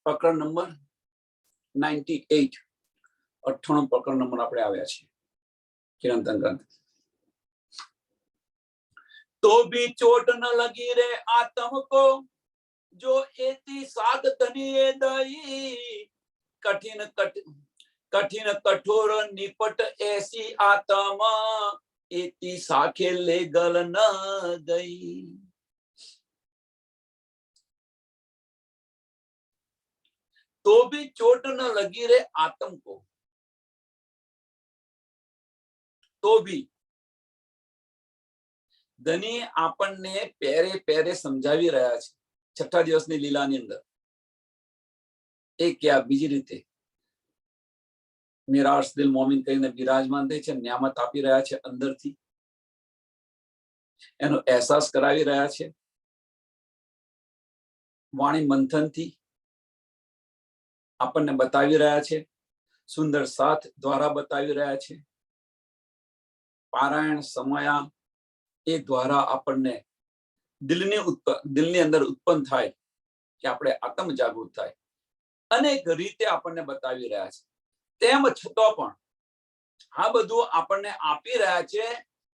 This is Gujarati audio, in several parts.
પ્રકરણ નંબર 98 98 પ્રકરણ નંબર આપણે આવ્યા છીએ કિરંતન ગ્રંથ। तो भी चोट न लगी रे आत्म को जो एती साग धनिये दई कठिन कठिन कठोर निपट ऐसी आत्मा एती साखे ले गल न गई। तो भी चोट न लगी रे आत्म को, तो भी ધની આપણને પેરે પેરે સમજાવી રહ્યા છે છઠ્ઠા દિવસની લીલાની અંદર। એક કે બીજી રીતે મિરાસ દિલ મોમિન કહીને બિરાજમાન થઈ છે, ન્યામત આપી રહ્યા છે અંદરથી, એનો અહેસાસ કરાવી રહ્યા છે વાણી મંથનથી, આપણને બતાવી રહ્યા છે, સુંદર સાથ દ્વારા બતાવી રહ્યા છે, પારાયણ સમયા એ દ્વારા આપણને દિલની અંદર ઉત્પન્ન થાય કે આપણે આત્મ જાગૃત થાય, અનેક રીતે આપણને બતાવી રહ્યા છે। તેમ છતાં પણ આ બધું આપણને આપી રહ્યા છે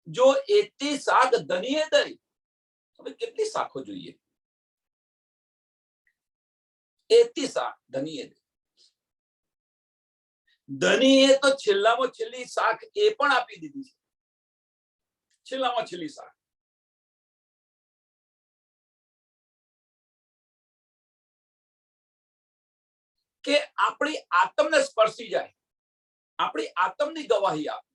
જો એતી સાગ ધનિયે દઈ। હવે કેટલી શાખો જોઈએ? એતી સાગ ધનિયે દઈ, ધનીએ તો છેલ્લામાં છેલ્લી શાખ એ પણ આપી દીધી છે, છેલ્લામાં છેલ્લી શાખ। કે આપણી આત્મને સ્પર્શી જાય, આપણી આત્મની ગવાહી આપે।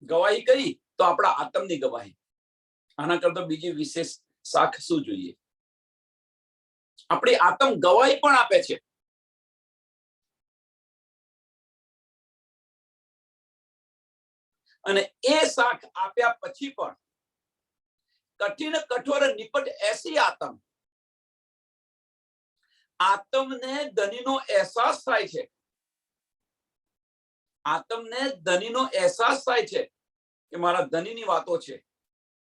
ગવાહી કરી તો આપણા આત્મની ગવાહી, આના કરતા બીજી વિશેષ શાખ શું જોઈએ? આપણી આત્મ ગવાહી પણ આપે છે। અને એ શાખ આપ્યા પછી પણ કઠિન કઠોર નિપટ એસી આત્મ, આત્મને ધનીનો અહેસાસ થાય છે, આત્મને ધનીનો અહેસાસ થાય છે કે મારા ધનીની વાતો છે,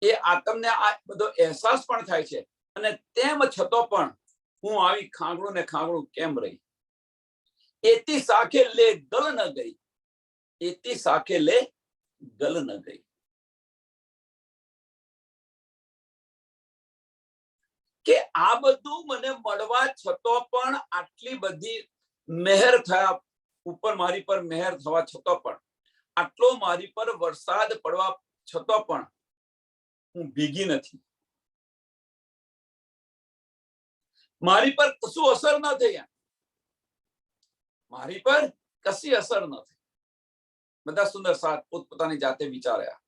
એ આત્મને આ બધો અહેસાસ પણ થાય છે। અને તેમ છતાં પણ હું આવી ખાંગડું ને ખાંગડું કેમ રહી? એતી સાખે લે ગલ ન ગઈ, એતી સાખે લે ગલ ન ગઈ। કે આ બધું મને મળવા છતાં પણ, આટલી બધી મહેર થયા ઉપર મારી પર મહેર થવા છતાં પણ, આટલો મારી પર વરસાદ પડવા છતાં પણ હું ભીગી નથી, મારી પર કશું અસર ન થઈ, મારી પર કશી અસર ન થઈ। બધા સુંદર સાથ પોતપોતાની જાતે વિચાર્યા।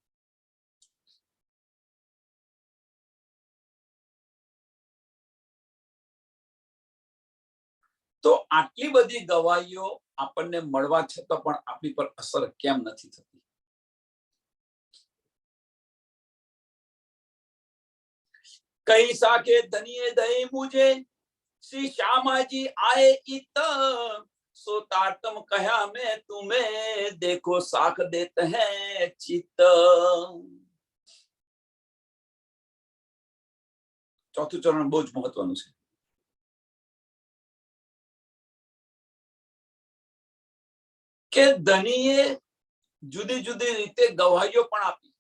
તો આટલી બધી ગવાહીઓ આપણને મળવા છતાં પણ આપણી પર અસર કેમ નથી થતી? કઈ સાકે ધનિયે દઈ મુજે શ્રી શ્યામાજી આए इत सो तारतम कहा मैं तुम्हें देखो साख देते हैं चित। ચોથું ચરણ બહુ જ મહત્વનું છે। કે ધનીએ જુદી જુદી રીતે ગવાહીઓ પણ આપી,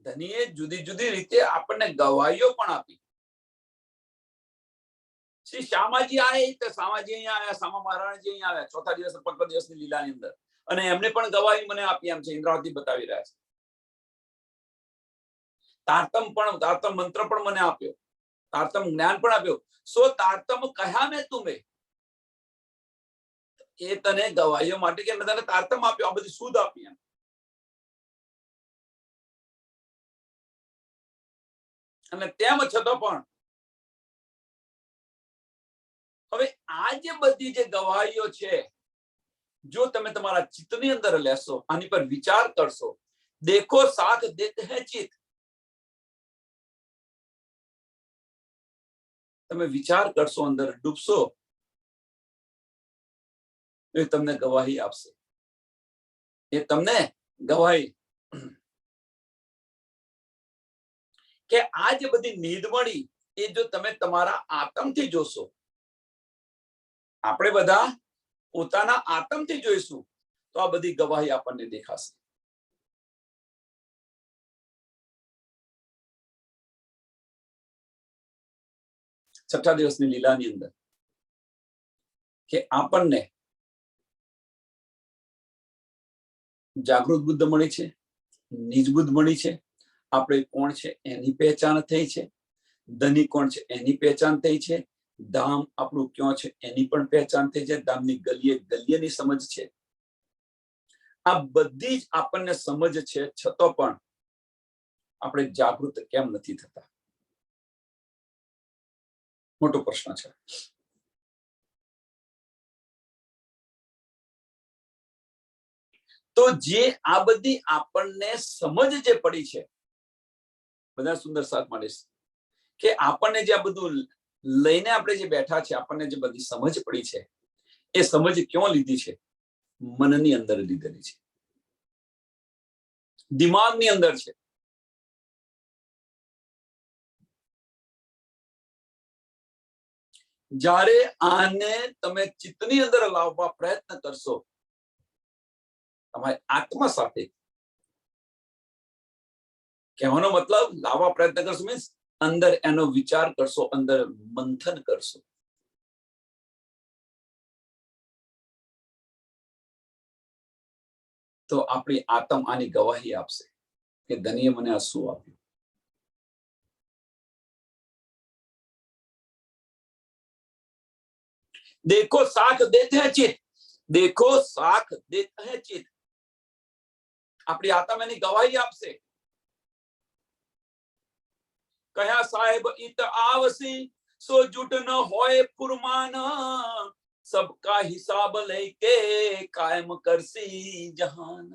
ધનીએ જુદી જુદી રીતે આપણને ગવાહીઓ પણ આપી। શ્રી શ્યામાજી આए તો શ્યામાજી અહીંયા આવ્યા, શ્યામા મહારાજજી અહીંયા આવ્યા ચોથા દિવસ પંદર દિવસની લીલાની અંદર, અને એમને પણ ગવાહી મને આપી, એમ છે ઇન્દ્રાવતી બતાવી રહ્યા છે। તારતમ મંત્ર પણ મને આપ્યો, તારતમ જ્ઞાન પણ આપ્યો। સો તારતમ કહ્યા મેં तुम्हें, એ તને ગવાહીઓ માટે કે મેં તને તારતમ આપ્યો, આ બધી સુધ આપી એમ। અને તેમ છતાં પણ હવે આ જે બધી જે ગવાહીઓ છે, જો તમે તમારા ચિત્તની અંદર લેશો, આની પર વિચાર કરશો, देखो साथ देते हैं चित, તમે વિચાર કરશો, અંદર ડૂબશો, એ તમને ગવાહી આપશે, એ તમને ગવાહી। કે આ જે બધી નીંદ મળી એ જો તમે તમારા આત્મથી જોશો, આપણે બધા પોતાના આત્મથી જોઈશું તો આ બધી ગવાહી આપણને દેખાશે. છઠ્ઠા દિવસની લીલાની અંદર કે આપણને જાગૃત બુદ્ધ મળી છે, નિજ બુદ્ધ મળી છે, આપણે કોણ છે એની પહેચાન થઈ છે, ધની કોણ છે એની પહેચાન થઈ છે, ધામ આપણું ક્યાં છે એની પણ પહેચાન થઈ છે, ધામની ગલીએ ગલીએની સમજ છે. આ બધી જ આપણને સમજ છે, છતાં પણ આપણે જાગૃત કેમ નથી થતા? મોટો પ્રશ્ન છે. તો જે આ બધી આપણને સમજ જે પડી છે, બધા સુંદર સાથ મળીશ કે આપણને જે આ બધું લઈને આપણે જે બેઠા છે, આપણને જે બધી સમજ પડી છે, એ સમજ ક્યાં લીધી છે? મનની અંદર લીધેલી છે, દિમાગની અંદર છે. જ્યારે આને તમે ચિત્તની અંદર લાવવા પ્રયત્ન કરશો, તમારી આત્મા સાથે, કહેવાનો મતલબ લાવવા પ્રયત્ન કરશો મીન્સ અંદર એનો વિચાર કરશો, અંદર મંથન કરશો, તો આપણી આત્મ આની ગવાહી આપશે કે ધનીએ મને આ શું આપ્યું. देखो साख देते हैं चित, देखो साख देते हैं चित. આપણી આત્મા એની ગવાહી આપશે. કયા સાહેબ ઈત આવસી સો જૂટ ન હોય ફુરમાન, सबका हिसाब लेके कायम करसी जहान.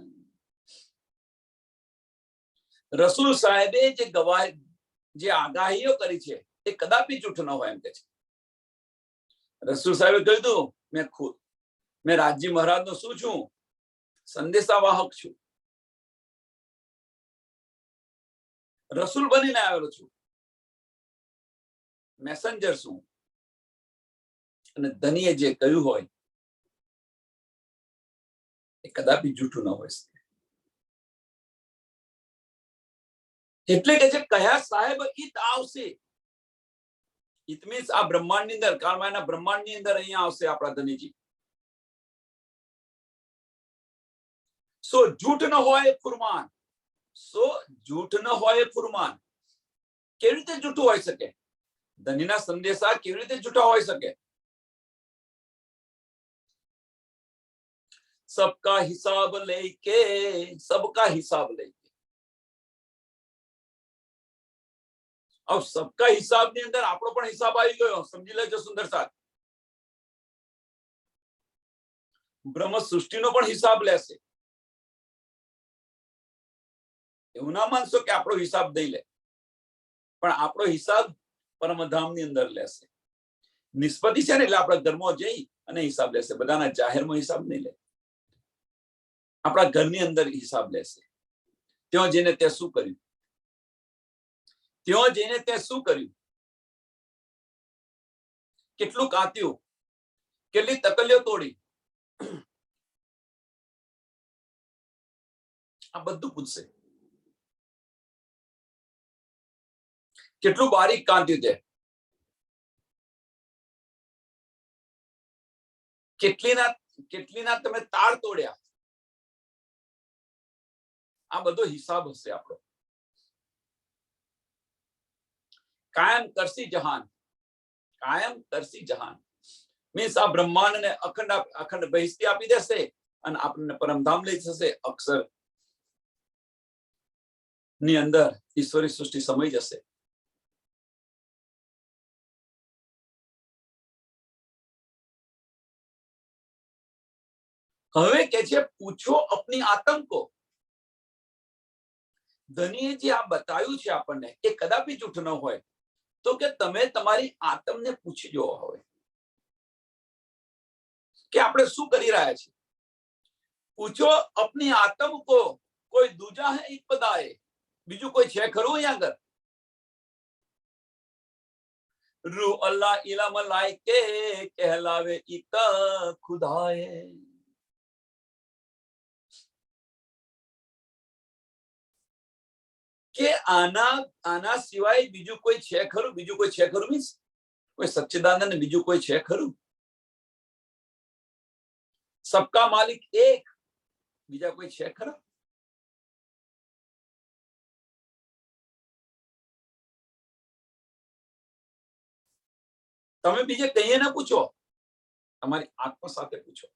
રસૂલ સાહેબે જે ગવાહી, જે આગાહીઓ કરી છે એ કદાપી જૂઠ ન હોય એમ કે છે. રસૂલ સાહેબે કહ્યું હતું, મેં રાજજી મહારાજ નો શું છું? સંદેશાવાહક છું, રસૂલ બનીને આવેલો છું, મેસેન્જર છું. અને ધનીએ જે કહ્યું હોય એ કદાપી જૂઠું ન હોય શકે. એટલે કે છે કયા સાહેબ ઈત આવશે. ઈત મીન્સ આ બ્રહ્માંડની અંદર, કાળમાના બ્રહ્માંડની અંદર અહીંયા આવશે આપણા ધનીજી. સો જૂઠ ન હોય ફુરમાન, સો જૂઠ ન હોય ફુરમાન. કેવી રીતે જૂઠું હોઈ શકે? ધનીના સંદેશા કેવી રીતે જૂઠા હોઈ શકે? सबका हिसाब लेके, सबका हिसाब लेके. अब सबका हिसाब ની અંદર આપણો પણ હિસાબ આવી ગયો, સમજી લેજો સુંદર સાથ. બ્રહ્મ સૃષ્ટિનો પણ હિસાબ લેશે. એવું ના માનશો કે આપણો હિસાબ દઈ લે, પણ આપણો હિસાબ પરમધામની અંદર લેશે. નિષ્પતિ છે ને, એટલે આપણા ઘરમાં જઈ અને હિસાબ લેશે. બધાના જાહેરમાં હિસાબ નહીં લે, આપણા ઘરની અંદર હિસાબ લેશે. ત્યાં જઈને તે શું કર્યું, ત્યાં જઈને તે શું કર્યું, કેટલું કાત્યું, કેટલી તકલીઓ તોડી, આ બધું પૂછશે. કેટલું બારીક કાંત્યું છે, કેટલીના તમે તાળ તોડ્યા, આ બધો હિસાબ હશે આપણો. કાયમ કરસી જહાન, કાયમ કરસી જહાન મીન્સ આ બ્રહ્માંડને અખંડ બહિષ્ટી આપી દેશે અને આપણને પરમધામ લઈ જશે. અક્ષર ની અંદર ઈશ્વરી સૃષ્ટિ સમાઈ જશે. હવે કે છે પૂછો અપની આત્મ કો. ધનીએ જે આ બતાવ્યું છે આપણને એ કદાપી જૂઠ ન હોય. તો કે તમે તમારી આત્મને પૂછી જો હવે કે આપણે શું કરી રહ્યા છીએ. પૂછો અપની આત્મ કો, કોઈ દૂજા હે એક પદાએ, બીજું કોઈ છે ખરું અહીંયા આગળ? रूह अल्लाह इल्म लायके कहलावे इत खुदाए। કે આના સિવાય બીજું કોઈ છે ખરું? બીજું કોઈ છે ખરું? મીન્સ કોઈ સચ્ચિદાનંદ બીજું કોઈ છે ખરું? सबका मालिक एक, બીજા કોઈ છે ખરા? તમે બીજે કહીએ ના પૂછો, તમારી આત્મા સાથે પૂછો,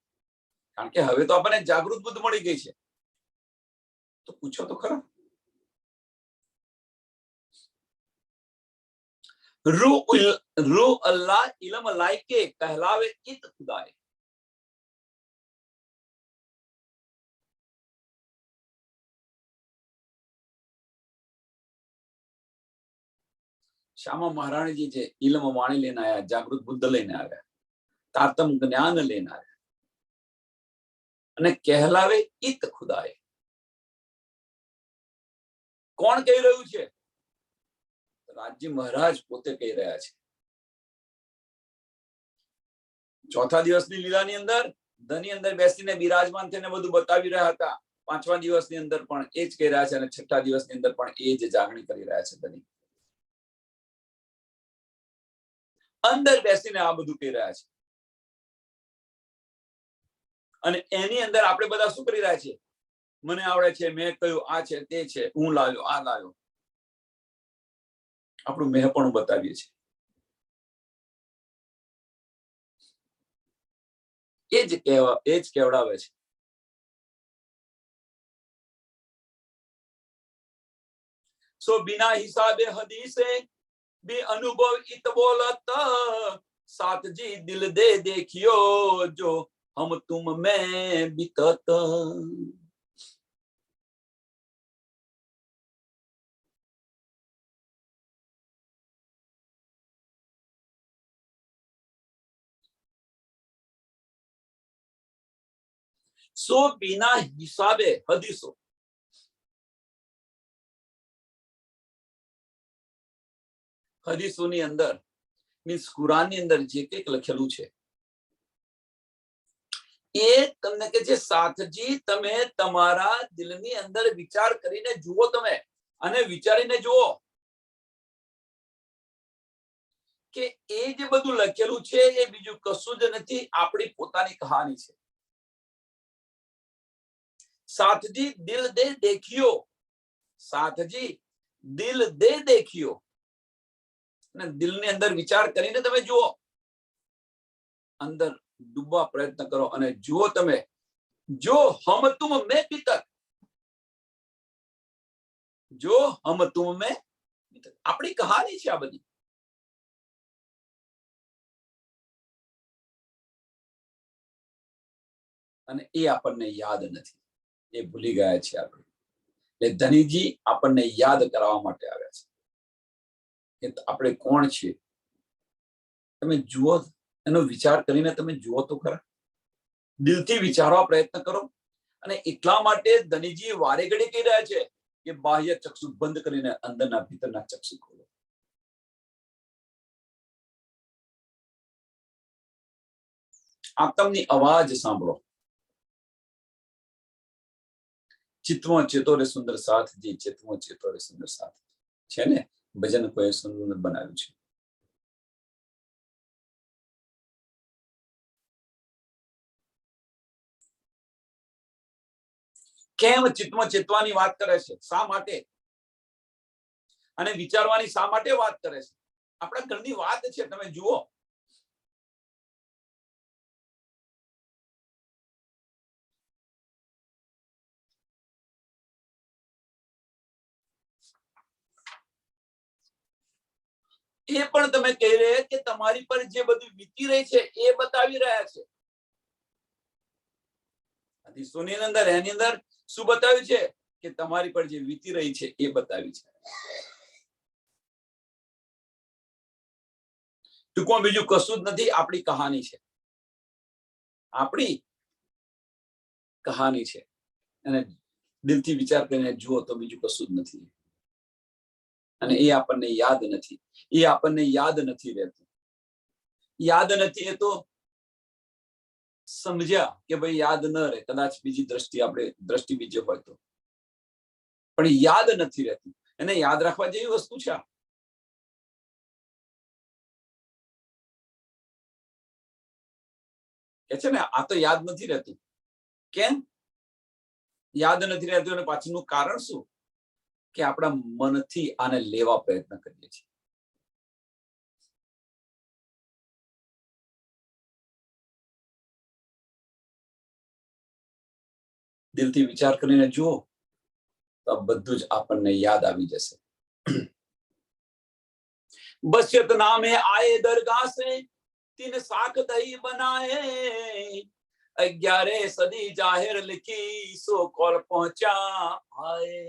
કારણ કે હવે તો આપણને જાગૃત બુદ્ધ મળી ગઈ છે, તો પૂછો તો ખરા. रूह अल्लाह इल्म लायके कहलावे इत खुदाए। श्यामा महाराणी जी जे इल्म वाणी लेने आया, जागृत बुद्ध लेने आया, तारतम ज्ञान लेने आया અને કહેલાવે इत खुदाए। કોણ કહી રહ્યું છે? રાજજી મહારાજ પોતે કહી રહ્યા છે. ચોથા દિવસની લીલાની અંદર ધની અંદર બેસીને બિરાજમાન થઈને બધું બતાવી રહ્યા હતા. પાંચમા દિવસની અંદર પણ એ જ કહી રહ્યા છે અને છઠ્ઠા દિવસની અંદર પણ એ જ જાગણી કરી રહ્યા છે. ધની અંદર બેસીને આ બધું કહી રહ્યા છે અને એની અંદર આપણે બધા શું કરી રહ્યા છીએ? મને આવડે છે, મેં કહ્યું, આ છે, તે છે, હું લાવ્યો, આ લાવ્યો, આપણું મેં બતાવીએ છીએ. એ જ કહેવડાવે છે. સો बिना हिसाबे हदीसे भी अनुभव इत बोलत साथ जी दिल दे देखियो जो हम तुम में बीतत। सो बिना हिसाबे हदीसो, હદીસોની અંદર મીન્સ કુરાનની અંદર જે કંઈક લખેલું છે એ તમને કે છે સાથજી તમે તમારા દિલની અંદર વિચાર કરીને જુઓ, તમે અને વિચારીને જુઓ કે એ જે બધું લખેલું છે એ બીજું કશું જ નથી, આપણી પોતાની કહાની છે. સાથજી દિલ દે દેખિયો, સાથજી દિલ દે દેખિયો, દિલની અંદર વિચાર કરીને તમે જુઓ, અંદર ડૂબવા પ્રયત્ન કરો અને જુઓ તમે, જો હમ તુમ મેં બીતક, જો હમ તુમ મેં બીતક, આપણી કહાની છે આ બધી. અને એ આપણને યાદ નથી, એ ભૂલી ગયા છે આપણે. એટલે ધનીજી આપણને યાદ કરાવવા માટે આવ્યા છે કે આપણે કોણ છીએ. તમે જુઓ, એનો વિચાર કરીને તમે જુઓ તો ખરા, દિલથી વિચારવા પ્રયત્ન કરો. અને એટલા માટે ધનીજી વારે ઘડી કહી રહ્યા છે કે બાહ્ય ચક્ષુ બંધ કરીને અંદરના ભીતરના ચક્ષુ ખોલો. આત્મની અવાજ સાંભળો. ચિત્તમાં ચેતો રે સુંદર સાથજી, ચિત્તમાં ચેતો રે સુંદર સાથ છે ને, ભજન કોઈ સુંદર બનાવ્યું છે. કેમ ચિત્તમાં ચેતવાની વાત કરે છે? શા માટે? અને વિચારવાની શા માટે વાત કરે છે? આપણા ઘરની વાત છે, તમે જુઓ. એ પણ તમે કહી રહ્યા કે તમારી પર જે બધું વીતી રહી છે એ બતાવી રહ્યા છે. હદીસોની અંદર એની અંદર શું બતાવ્યું છે કે તમારી પર જે વીતી રહી છે એ બતાવી છે. ટૂંકમાં બીજું કશું જ નથી, આપણી કહાની છે, આપણી કહાની છે. અને દિલથી વિચાર કરીને જુઓ તો બીજું કશું જ નથી. અને એ આપણને યાદ નથી. એ આપણને યાદ નથી રહેતું. યાદ નથી એ તો સમજ્યા કે ભાઈ યાદ ન રહે, કદાચ બીજી દ્રષ્ટિ બીજી હોય તો, પણ યાદ નથી રહેતું. એને યાદ રાખવા જેવી વસ્તુ છે. કે છે ને આ તો યાદ નથી રહેતું. કેમ યાદ નથી રહેતું? અને પાછળનું કારણ શું? કે આપણા મનથી આને લેવા પ્રયત્ન કરીએ છીએ. દિલથી વિચાર કરીને જુઓ તો બધું જ આપણને યાદ આવી જશે. બશત નામે આયે દરગાહ સે તીન સાખ દહી બનાએ 11 સદી જાહેર લિખી સો કોલ પહોંચા આए.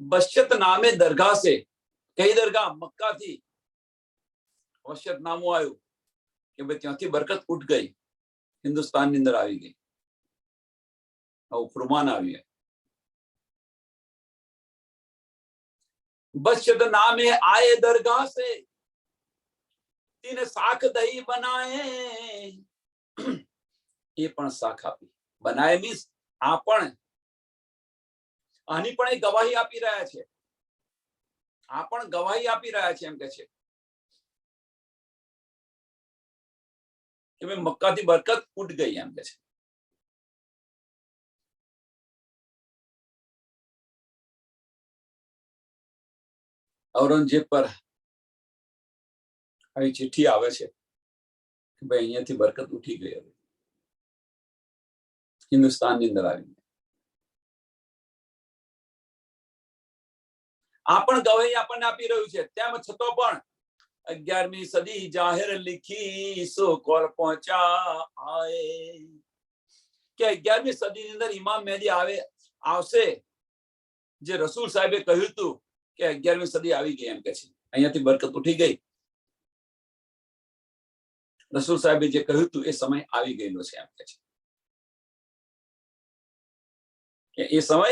બશત નામે દરગાહ સે, કઈ દરગાહ? મક્કા થી બશત નામું આવ્યું કે ભાઈ ત્યાંથી બરકત ઉઠ ગઈ, હિન્દુસ્તાન ની અંદર આવી ગઈ. ફરમાન આવી. बशत नामे आए दरगाह से तीन साख दही बनाए. એ પણ શાખ આપી. બનાય મીન્સ આ પણ, આની પણ એક ગવાહી આપી રહ્યા છે. આ પણ ગવાહી આપી રહ્યા છે. એમ કે છે કે ભાઈ મક્કાથી બરકત ઉઠ ગઈ. એમ કે છે ઔરંગઝેબ પર આવી ચિઠ્ઠી આવે છે કે ભાઈ અહીંયાથી બરકત ઉઠી ગઈ, હવે હિન્દુસ્તાનની અંદર આવી. આ પણ ગવાહી આપણને આપી રહ્યું છે. તેમ છતાં પણ 11મી સદી જાહેર લિખી સો કોલ પહોંચા આए. કે 11મી સદીની અંદર ઇમામ મહેદી આવશે, જે રસૂલ સાહેબે કહ્યું હતું કે 11મી સદી આવી ગઈ. એમ કે છે અહીંયાથી બરકત ઉઠી ગઈ. રસૂલ સાહેબે જે કહ્યું હતું એ સમય આવી ગયેલો છે. એમ કે છે કે એ સમય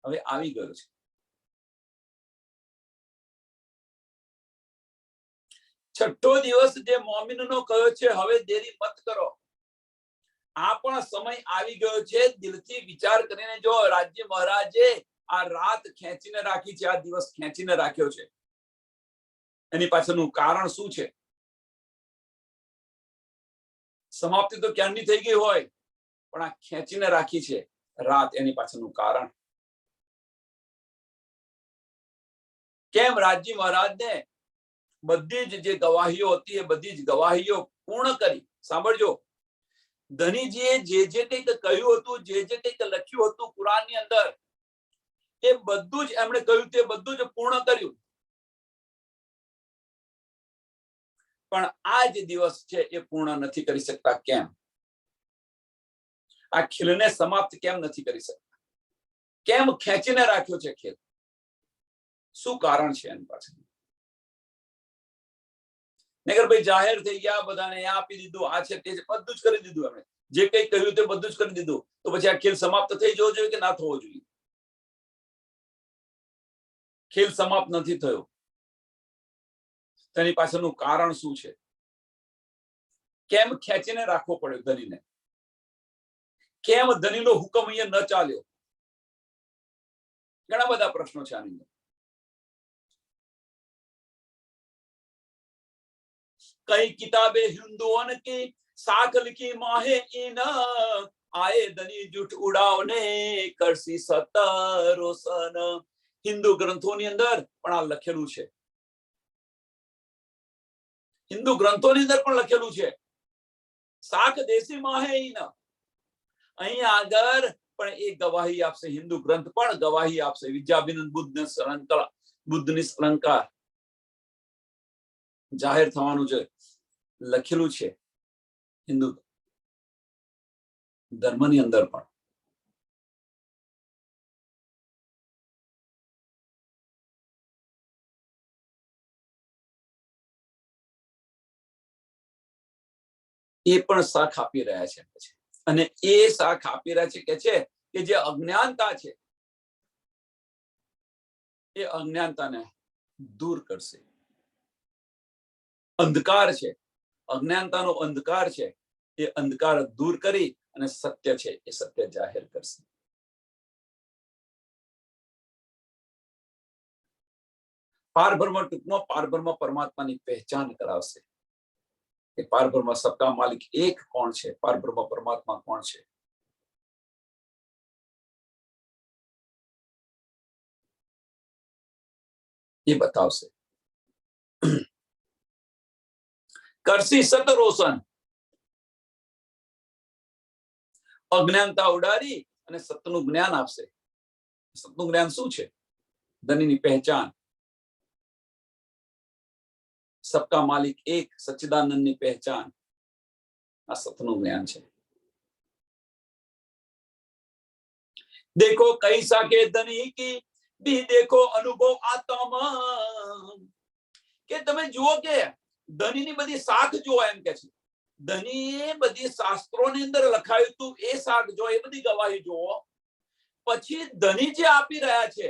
હવે આવી ગયો છે. છઠ્ઠો દિવસ જે મોમિનનો કહ્યો છે, હવે દેરી મત કરો. આ પણ સમય આવી ગયો છે. દિલથી વિચાર કરીને જો રાજ્ય મહારાજે આ રાત ખેંચીને રાખી છે, આ દિવસ ખેંચીને રાખ્યો છે, એની પાછળનું કારણ શું છે? સમાપ્તિ તો ક્યારની થઈ ગઈ હોય, પણ આ ખેંચીને રાખી છે રાત, એની પાછળનું કારણ. કેમ રાજ્ય મહારાજને બધી જ જે ગવાહીઓ હતી એ બધી જ ગવાહીઓ પૂર્ણ કરી. સાંભળજો, ધનીજીએ જે કંઈક કહ્યું હતું, જે કંઈક લખ્યું હતું કુરાનની અંદર, એ બધું જ એમણે કહ્યું તે બધું જ પૂર્ણ કર્યું. પણ આ જે દિવસ છે એ પૂર્ણ નથી કરી શકતા. કેમ? આ ખેલને સમાપ્ત કેમ નથી કરી શકતા? કેમ ખેંચીને રાખ્યો છે ખેલ? શું કારણ છે એની પાછળ? નગર ભાઈ જાહેર થઈ ગયા, બધાને આપી દીધું, આ છે તે બધું જ કરી દીધું. એમણે જે કંઈ કહ્યું તે બધું જ કરી દીધું. તો પછી આ ખેલ સમાપ્ત થઈ જવો જોઈએ કે ના થવો જોઈએ? ખેલ સમાપ્ત નથી થયો. તેની પાછળનું કારણ શું છે? કેમ ખેંચીને રાખવો પડ્યો ધનીને? કેમ ધનીનો હુકમ અહીંયા ન ચાલ્યો? ઘણા બધા પ્રશ્નો છે આની અંદર. कई किताबें हिंदुओं की साख लिखी माहे इन आए धनी जूठ उड़ावने करसी सतरोसन. હિન્દુ ગ્રંથોની અંદર પણ આ લખેલું છે. હિન્દુ ગ્રંથોની અંદર પણ લખેલું છે. સાખ દેશી માહે ઈન. અહીં આગળ પણ એ ગવાહી આપશે. હિન્દુ ગ્રંથ પણ ગવાહી આપશે. વિદ્યાભિનંદ બુદ્ધની અલંકાર જાહેર થવાનું છે, લખેલું છે હિન્દુ ધર્મની અંદર પણ. એ પણ સાખ આપી રહ્યા છે. અને એ સાખ આપી રહ્યા છે કે જે અજ્ઞાનતા છે, એ અજ્ઞાનતાને દૂર કરશે. અંધકાર છે, અજ્ઞાનતાનો અંધકાર છે, એ અંધકાર દૂર કરી અને સત્ય છે એ સત્ય જાહેર કરશે. પારબ્રહ્મ ટૂંકમાં પારબ્રહ્મ પરમાત્માની પહેચાન કરાવશે કે પારબ્રહ્મ સબકા માલિક એક કોણ છે, પારબ્રહ્મ પરમાત્મા કોણ છે. એ બતાવશે. કરસી સત રોશન, અજ્ઞાનતા ઉડાડી અને સતનું જ્ઞાન આપશે. સતનું જ્ઞાન શું છે? ધનીની પહેચાન, સબકા માલિક એક સચ્ચિદાનંદની પહેચાન, આ સતનું જ્ઞાન છે. देखो कैसा के धनी की भी देखो अनुभव आत्म, કે તમે જુઓ કે ધનીની બધી શાખ જુઓ, એમ કે છે ધનીએ બધી શાસ્ત્રોની અંદર લખાયું હતું એ શાખ જો, એ બધી ગવાહી જુઓ. પછી ધની જે આપી રહ્યા છે,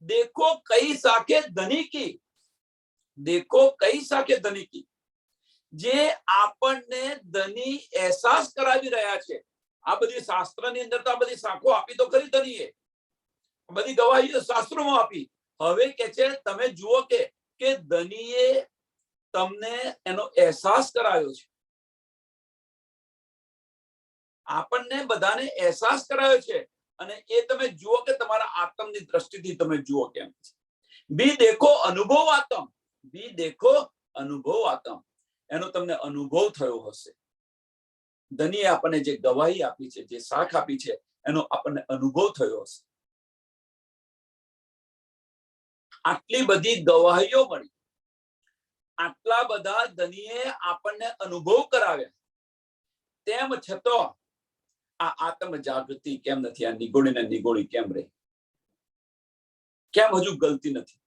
દેખો કઈ શાખે ધની કી, દેખો કઈ શાખે ધની કી, જે આપણને ધની અહેસાસ કરાવી રહ્યા છે. આ બધી શાસ્ત્રની અંદર તો આ બધી શાખો આપી તો ખરી ધનીએ, બધી ગવાહી શાસ્ત્રોમાં આપી. હવે કે છે તમે જુઓ કે ધનીએ તમને એનો અહેસાસ કરાયો છે, આપણને બધાને અહેસાસ કરાયો છે. અને એ તમે જુઓ કે તમારા આત્મની દ્રષ્ટિથી તમે જુઓ કેમ. બી દેખો અનુભવ આત્મ, બી દેખો અનુભવ આત્મ, એનો તમને અનુભવ થયો હશે. ધનીએ આપણને જે ગવાહી આપી છે, જે શાખ આપી છે, એનો આપણને અનુભવ થયો હશે. આટલી બધી ગવાહીઓ મળી, આટલા બધા ધનીએ આપણને અનુભવ કરાવ્યા, તેમ છતાં આ આત્મ જાગૃતિ કેમ નથી? આ નિગોડી ને નિગોડી કેમ રહી? કેમ હજુ ગલતી નથી?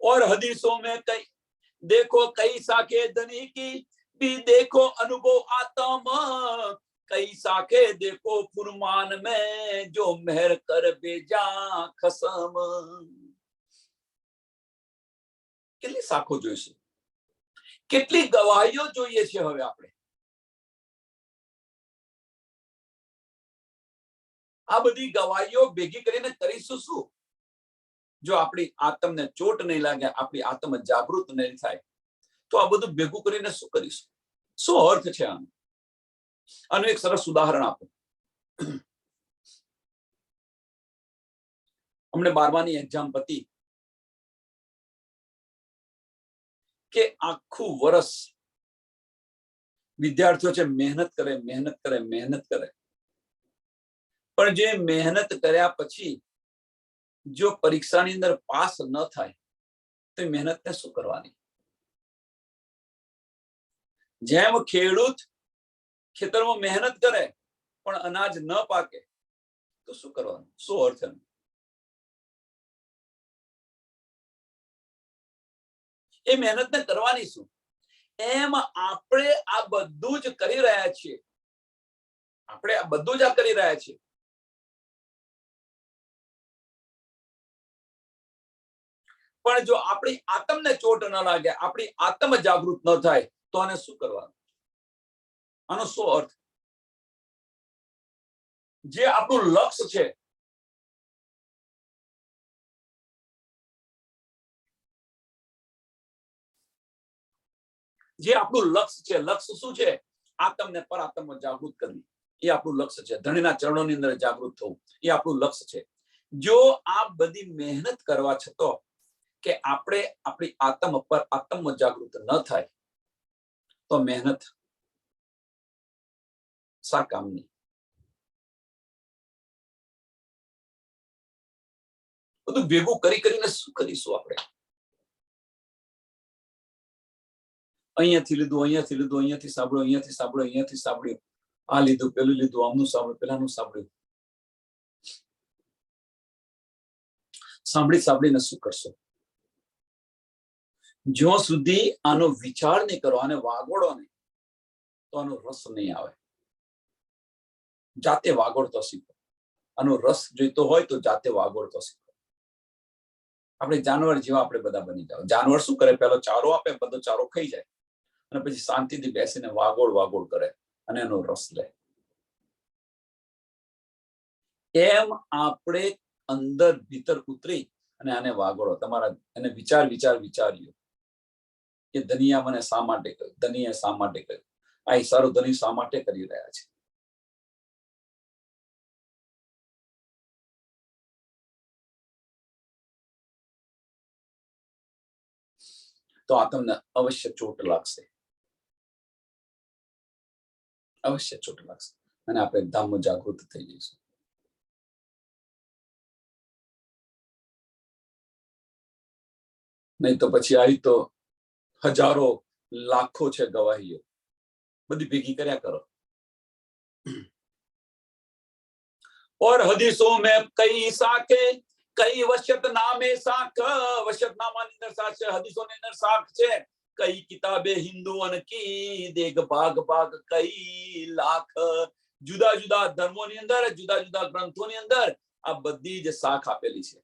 और हदीसों में कई देखो कई शाखे धनी की भी देखो अनुभव आत्म, कई शाखे देखो फुरमान में जो मेहर कर बेजा खसम. કેટલી શાખો જોઈશે, કેટલી ગવાહીઓ જોઈએ છે. હવે આપણે આ બધી ગવાહીઓ ભેગી કરીને કરીશું શું? જો આપણી આત્મને ચોટ નહીં લાગે, આપણી આત્મ જાગૃત નહીં થાય, તો આ બધું ભેગું કરીને શું કરીશું? શું અર્થ છે આનો? આનું એક સરસ ઉદાહરણ આપો. અમને 12માની એક્ઝામ પતી કે આખું વર્ષ વિદ્યાર્થીઓ છે મહેનત કરે, મહેનત કરે, મહેનત કરે, પણ જે મહેનત કર્યા પછી જો પરીક્ષાની અંદર પાસ ન થાય તો મહેનતને શું કરવાની? જેમ ખેડૂત ખેતરમાં મહેનત કરે પણ અનાજ ન પાકે તો શું કરવાનું? શું અર્થ એનો? એ મહેનતને કરવાની શું? એમ આપણે આ બધું જ કરી રહ્યા છીએ, આપણે આ બધું જ કરી રહ્યા છીએ. પણ જો આપણી આત્મને ચોટ ન લાગે, આપણી આત્મ જાગૃત ન થાય તો આને શું કરવાનું? આનો શું અર્થ? જે આપણું લક્ષ્ય છે, જે આપણું લક્ષ્ય છે, લક્ષ્ય શું છે? આત્મને પરાત્મમાં જાગૃત કરવી, એ આપણું લક્ષ્ય છે. ધણીના ચરણોની અંદર જાગૃત થવું, એ આપણું લક્ષ્ય છે. જો આ બધી મહેનત કરવા છતાં કે આપણે આપણી આત્મ પર આત્મ જાગૃત ન થાય તો મહેનત શા કામની? બધું ભેગું કરીને શું કરીશું આપણે? અહીંયાથી લીધું, અહીંયાથી લીધું, અહીંયાથી સાંભળ્યું, અહીંયાથી સાંભળ્યું, અહીંયાથી સાંભળ્યું, આ લીધું, પેલું લીધું, આમનું સાંભળ્યું, પેલાનું સાંભળ્યું. સાંભળીને શું કરશો? જ્યાં સુધી આનો વિચાર નહીં કરો, આને વાગોડો નહીં, તો આનો રસ નહીં આવે. જાતે વાગોળતો શીખો. આનો રસ જોઈતો હોય તો જાતે વાગોળતો શીખો. આપણે જાનવર જેવા આપણે બધા બની જાવ. જાનવર શું કરે? પેલો ચારો આપે, બધો ચારો ખાઈ જાય અને પછી શાંતિથી બેસીને વાગોળ વાગોળ કરે અને એનો રસ લે. એમ આપણે અંદર ભીતર ઉતરી અને આને વાગોળો. તમારા એને વિચાર્યો કે ધનિયા મને શા માટે કહ્યું, ધનીએ શા માટે કહ્યું, આ ઈશારો ધની શા માટે કરી રહ્યા છે. તો આ તમને અવશ્ય ચોટ લાગશે, અવશ્ય ચોટ લાગશે અને આપણે ધામમાં જાગૃત થઈ જઈશું. નહીં તો પછી આવી તો હજારો લાખો છે ગવાહીઓ, બધી ભેગી કર્યા કરો. और हदीसों में कई साके कई वशतनामे साक, वशतनामाની અંદર સાક છે, હદીસોની અંદર સાક છે. કઈ કિતાબે હિન્દુઓન કી દેખ ભાગ ભાગ કઈ લાખ. જુદા જુદા ધર્મોની અંદર, જુદા જુદા ગ્રંથોની અંદર આ બધી જ સાખ આપેલી છે.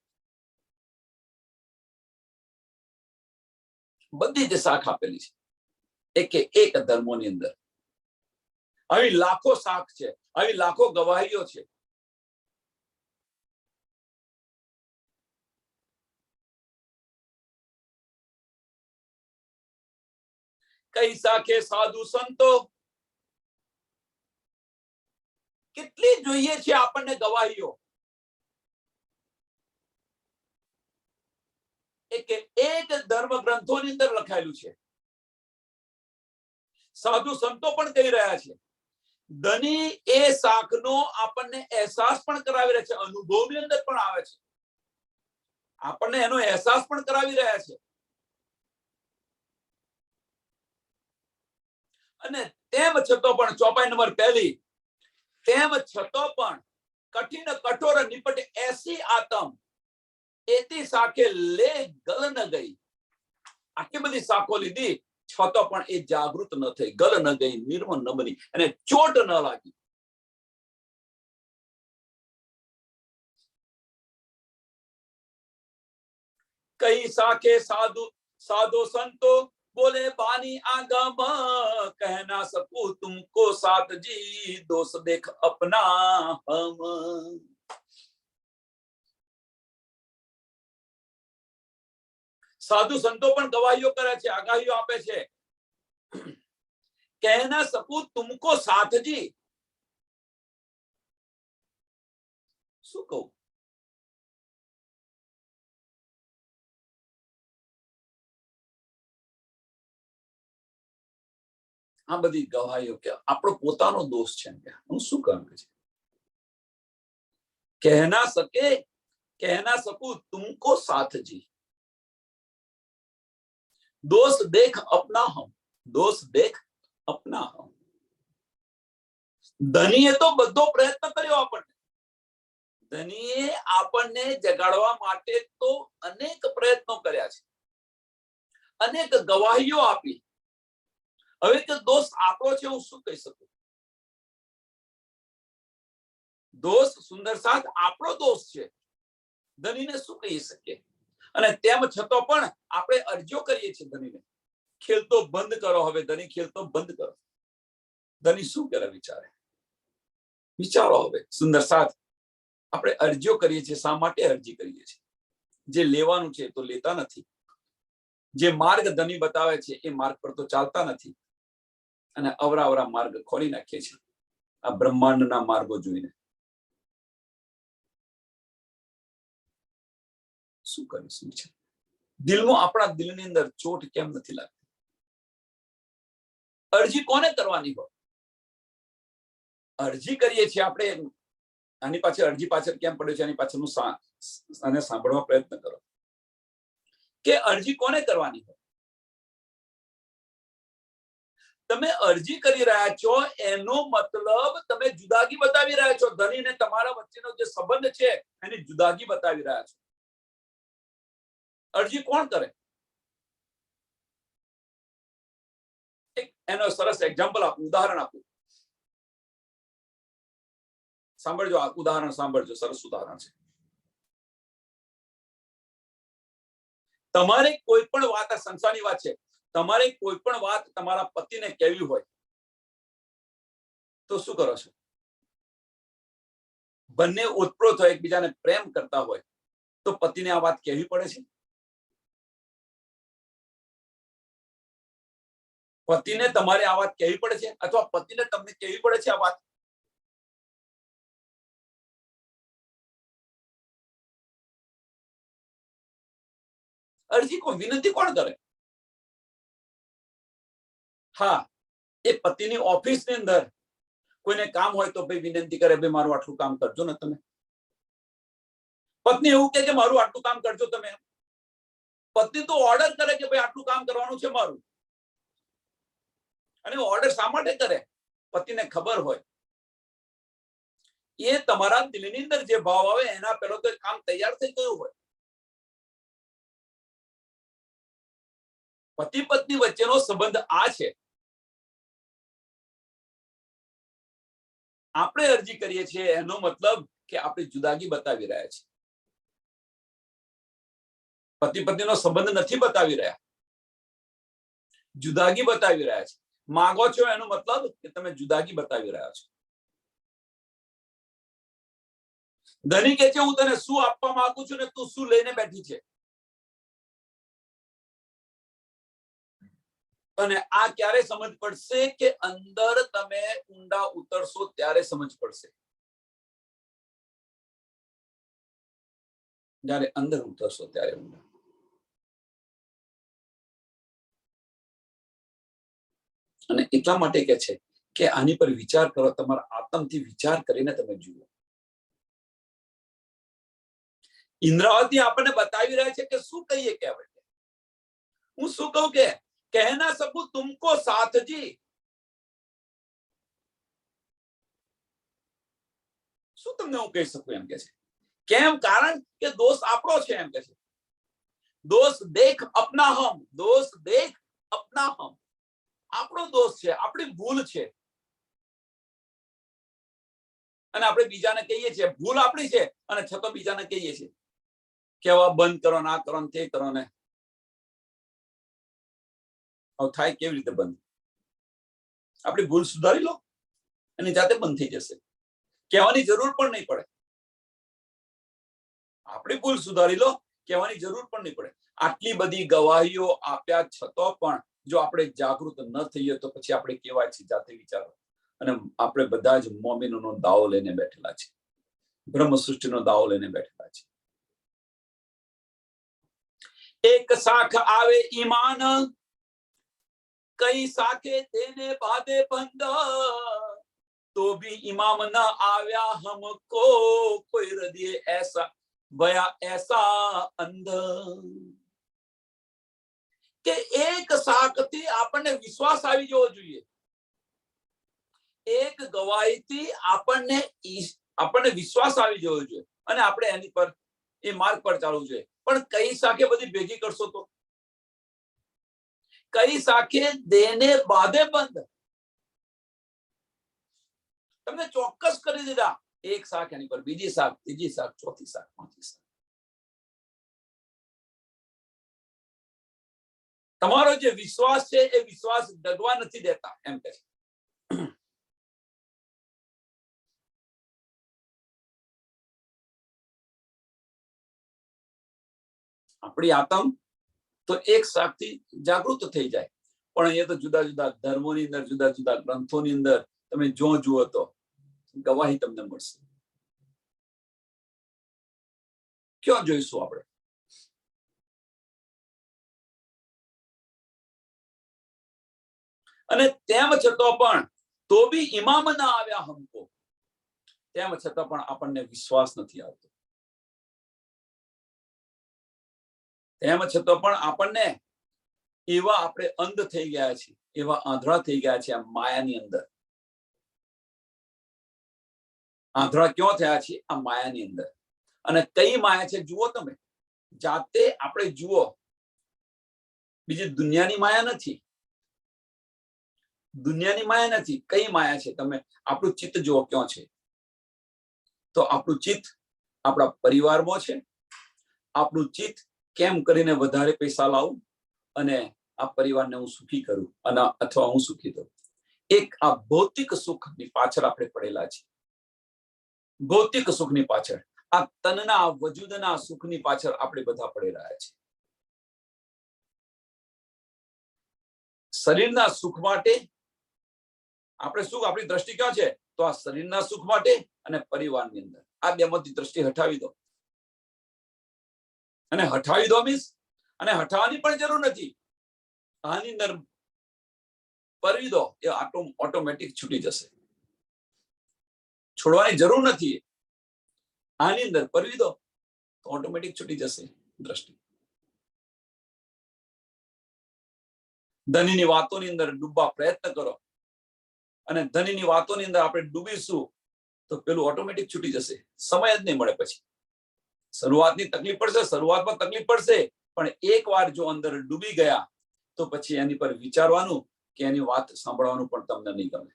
બધી જ સાખ આપેલી છે એકે એક ધર્મોની અંદર. આવી લાખો સાખ છે, આવી લાખો ગવાહીઓ છે. કઈ સાખે સાધુ સંતો, કેટલી જોઈએ છે આપણને ગવાહીઓ. એક ધર્મ ગ્રંથોની અંદર લખાયેલું છે. સાધુ સંતો પણ કહી રહ્યા છે. ધની એ શાખનો આપણને અહેસાસ પણ કરાવી રહ્યા છે, અનુભવની અંદર પણ આવે છે, આપણને એનો અહેસાસ પણ કરાવી રહ્યા છે. અને તેમ છતાં પણ ચોપાઈ નંબર 1, તેમ છતાં પણ કઠિન કઠોર નિપટ એસી આતમ એતી સાખે લે ગલ ન ગઈ. આટલી બધી સાખો લીધી છતાં પણ એ જાગૃત ન થઈ, ગલ ન ગઈ, નિર્મળ ન બની, અને ચોટ ન લાગી. કઈ સાખે સાધુ સાધુ સંતો बोले बानी आगम, कह ना सकूं तुमको साथ जी, दोस्त देख अपना हम. સાધુ સંતો પણ ગવાહીઓ કરે છે, આગાહીઓ આપે છે. કહ ના શકું તુમકો સાથજી. શું કહું? આ બધી ગવાહીઓ કે આપણો પોતાનો દોષ છે. હું શું કરું છે? કહ ના સકે, કહ ના सकूं तुमको साथ जी, दोस्त देख अपना हम, दोस्त देख अपना हम. ધનીએ તો બધો પ્રયત્ન કર્યો આપણને, ધનીએ આપણને જગાડવા માટે તો અનેક પ્રયત્નો કર્યા છે, અનેક ગવાહીઓ આપી. હવે કે દોસ્ત આપણો છે, હું શું કહી શકું? દોસ્ત સુંદર સાથ આપણો દોસ્ત છે, ધનીને શું કહી શકીએ? અને તેમ છતાં પણ આપણે અરજીઓ કરીએ છીએ ધનીને, ખેલતો બંધ કરો. હવે ધની ખેલતો બંધ કરો. ધની શું કરે વિચારે? વિચારો. હવે સુંદર સાથ આપણે અરજીઓ કરીએ છીએ. શા માટે અરજી કરીએ છીએ? જે લેવાનું છે તો લેતા નથી, જે માર્ગ ધની બતાવે છે એ માર્ગ પર તો ચાલતા નથી, અને અવરા માર્ગ ખોલી નાખીએ છીએ આ બ્રહ્માંડના માર્ગો જોઈને. શું કરીશું? છે દિલમાં, આપણા દિલની અંદર ચોટ કેમ નથી લાગતી? અરજી કોને કરવાની હોય? અરજી કરીએ છીએ આપણે. આની પાછળ, અરજી પાછળ કેમ પડ્યો છે, આની પાછળનું અને સાંભળવા પ્રયત્ન કરો કે અરજી કોને કરવાની હોય. તમે અરજી કરી રહ્યા છો એનો મતલબ તમે જુદાગી બતાવી રહ્યા છો. ધની ને તમારા વચ્ચેનો જે સંબંધ છે એની જુદાગી બતાવી રહ્યા છો. અરજી કોણ કરે? એનો સરસ એક્ઝામ્પલ આપું, ઉદાહરણ આપું. સાંભળજો, આ ઉદાહરણ સાંભળજો, સરસ ઉદાહરણ છે. તમારે કોઈ પણ વાત, આ સંસારની વાત છે, તમારે કોઈ પણ વાત તમારા પતિને કહેવી હોય તો શું કરો છો? બંને ઓતપ્રોત હોય, એકબીજાને પ્રેમ કરતા હોય તો પતિને આ વાત કહેવી પડે છે? પતિને તમારે આ વાત કહેવી પડે છે, અથવા પતિને તમને કહેવી પડે છે આ વાત? અરજી કોણ, વિનંતી કોણ કરે? હા, એ પતિની ઓફિસની અંદર કોઈને કામ હોય તો ભાઈ વિનંતી કરે, ભાઈ મારું આટલું કામ કરજો ને તમે. પત્ની એવું કે મારું આટલું કામ કરજો તમે. પત્ની તો ઓર્ડર કરે કે ભાઈ આટલું કામ કરવાનું છે મારું. અને ઓર્ડર શા માટે કરે? પતિને ખબર હોય એ તમારા દિલની અંદર જે ભાવ આવે એના પેલો તો કામ તૈયાર થઈ ગયું હોય. પતિ પત્ની વચ્ચેનો સંબંધ આ છે. આપણે અરજી કરીએ છીએ એનો મતલબ કે આપણે જુદાગી બતાવી રહ્યા છીએ. પતિ પત્નીનો સંબંધ નથી બતાવી રહ્યા, જુદાગી બતાવી રહ્યા છે. માંગો છો એનો મતલબ કે તમે જુદાગી બતાવી રહ્યા છો. ધની કે છે હું તને શું આપવા માંગુ છું ને તું શું લઈને બેઠી છે. અને આ ક્યારે સમજ પડશે કે અંદર તમે ઊંડા ઉતરશો ત્યારે સમજ પડશે. જ્યારે અંદર ઉતરશો ત્યારે ઊંડા. અને એટલા માટે કે છે કે આની પર વિચાર કરો, તમારા આત્મથી વિચાર કરીને તમે જુઓ. ઇન્દ્રાવતી આપણને બતાવી રહ્યા છે કે શું કહીએ કે હવે હું શું કહું કે કહ ના શકું તુમકો સાથજી. શું તમને હું કહી શકું એમ કે છે. કેમ? કારણ કે દોષ આપણો છે એમ કે છે. દોષ દેખ અપના હમ, દોષ દેખ અપના હમ. આપણો દોષ છે, આપણી ભૂલ છે. અને આપણે બીજાને કહીએ છીએ ભૂલ આપણી છે, અને છતાં બીજાને કહીએ છીએ કેવા બંધ કરો, ના કરો, તે કરો ને. થાય કેવી રીતે બંધ? આપણી ભૂલ સુધારી લો, એની જાતે બંધ થઈ જશે. કહેવાની જરૂર પણ નહીં પડે. આપણી ભૂલ સુધારી લો, કહેવાની જરૂર પણ નહીં પડે. આટલી બધી ગવાહીઓ આપ્યા છતાં પણ જો આપણે જાગૃત ન થઈએ તો પછી આપણે કેવાય છે, જાતે વિચારો. અને આપણે બધા જ મોમીનોનો દાવો લઈને બેઠેલા છે, બ્રહ્મ સૃષ્ટિનો દાવો લઈને બેઠેલા છે. એક શાખ આવે ઈમાન, કઈ શાખે તેને બાદે બંધ. તો ભી ઇમામ ના આવ્યા હમકો, કોઈ હૃદય એસા ભયા એસા અંધ. કે એક શાખથી આપણને વિશ્વાસ આવી જવો જોઈએ. એક ગવાહીથી આપણને વિશ્વાસ આવી જવો જોઈએ અને આપણે એની પર એ માર્ગ પર ચાલવું જોઈએ. પણ કઈ શાખે બધી ભેગી કરશો તો? કઈ શાખે દેને બાદે બંધ. તમને ચોક્કસ કરી દીધા, એક શાખ એની પર, બીજી શાખ, ત્રીજી શાખ, ચોથી શાખ, પાંચમી શાખ. તમારો જે વિશ્વાસ છે એ વિશ્વાસ ડગવા નથી દેતા એમ કે છે. આપણી આત્મ તો એક શાખથી જાગૃત થઈ જાય, પણ અહીંયા તો જુદા જુદા ધર્મોની અંદર, જુદા જુદા ગ્રંથોની અંદર તમે જો જુઓ તો ગવાહી તમને મળશે. ક્યાં જોઈશું આપણે? અને તેમ છતાં પણ તો બી ઇમામ ના આવ્યા હમકો, તેમ છતાં પણ આપણને વિશ્વાસ નથી આવતો. તેમ છતાં પણ આપણને એવા આપણે અંધ થઈ ગયા છે, એવા આંધળા થઈ ગયા છે આ માયાની અંદર. આંધળા ક્યાં થયા છે? આ માયાની અંદર. અને કઈ માયા છે જુઓ તમે, જાતે આપણે જુઓ. બીજી દુનિયાની માયા નથી, દુનિયાની માયા નથી. કઈ માયા છે? તમે આપણું ચિત્ત જુઓ ક્યાં છે. તો આપણું ચિત્ત આપણા પરિવારમાં છે, આપણું ચિત્ત કેમ કરીને વધારે પૈસા લાવું અને આ પરિવારને હું સુખી કરું અને અથવા હું સુખી થઉં. એક આ ભૌતિક સુખની પાછળ આપણે પડેલા છીએ. ભૌતિક સુખની પાછળ, આ તનના વજૂદના સુખની પાછળ આપણે બધા પડી રહ્યા છીએ. શરીરના સુખ માટે આપણે સુખ, આપણી દ્રષ્ટિ ક્યાં છે? તો આ શરીરના સુખ માટે અને પરિવારની અંદર આ બેમાંથી દ્રષ્ટિ હટાવી દો. અને હટાવી દો મીન્સ, અને હટાવવાની પણ જરૂર નથી. આની અંદર પરવી દો, એ ઓટોમેટિક છૂટી જશે. છોડવાની જરૂર નથી. આની અંદર પરવી દો તો ઓટોમેટિક છૂટી જશે દ્રષ્ટિ. ધનીની વાતોની અંદર ડૂબવા પ્રયત્ન કરો અને ધનીની વાતોની અંદર આપણે ડૂબીશું તો પેલું ઓટોમેટિક છૂટી જશે. સમય જ નહીં મળે. પછી શરૂઆતની તકલીફ પડશે, શરૂઆતમાં તકલીફ પડશે, પણ એકવાર જો અંદર ડૂબી ગયા તો પછી એની પર વિચારવાનું કે એની વાત સાંભળવાનું પણ તમને નહીં ગમે.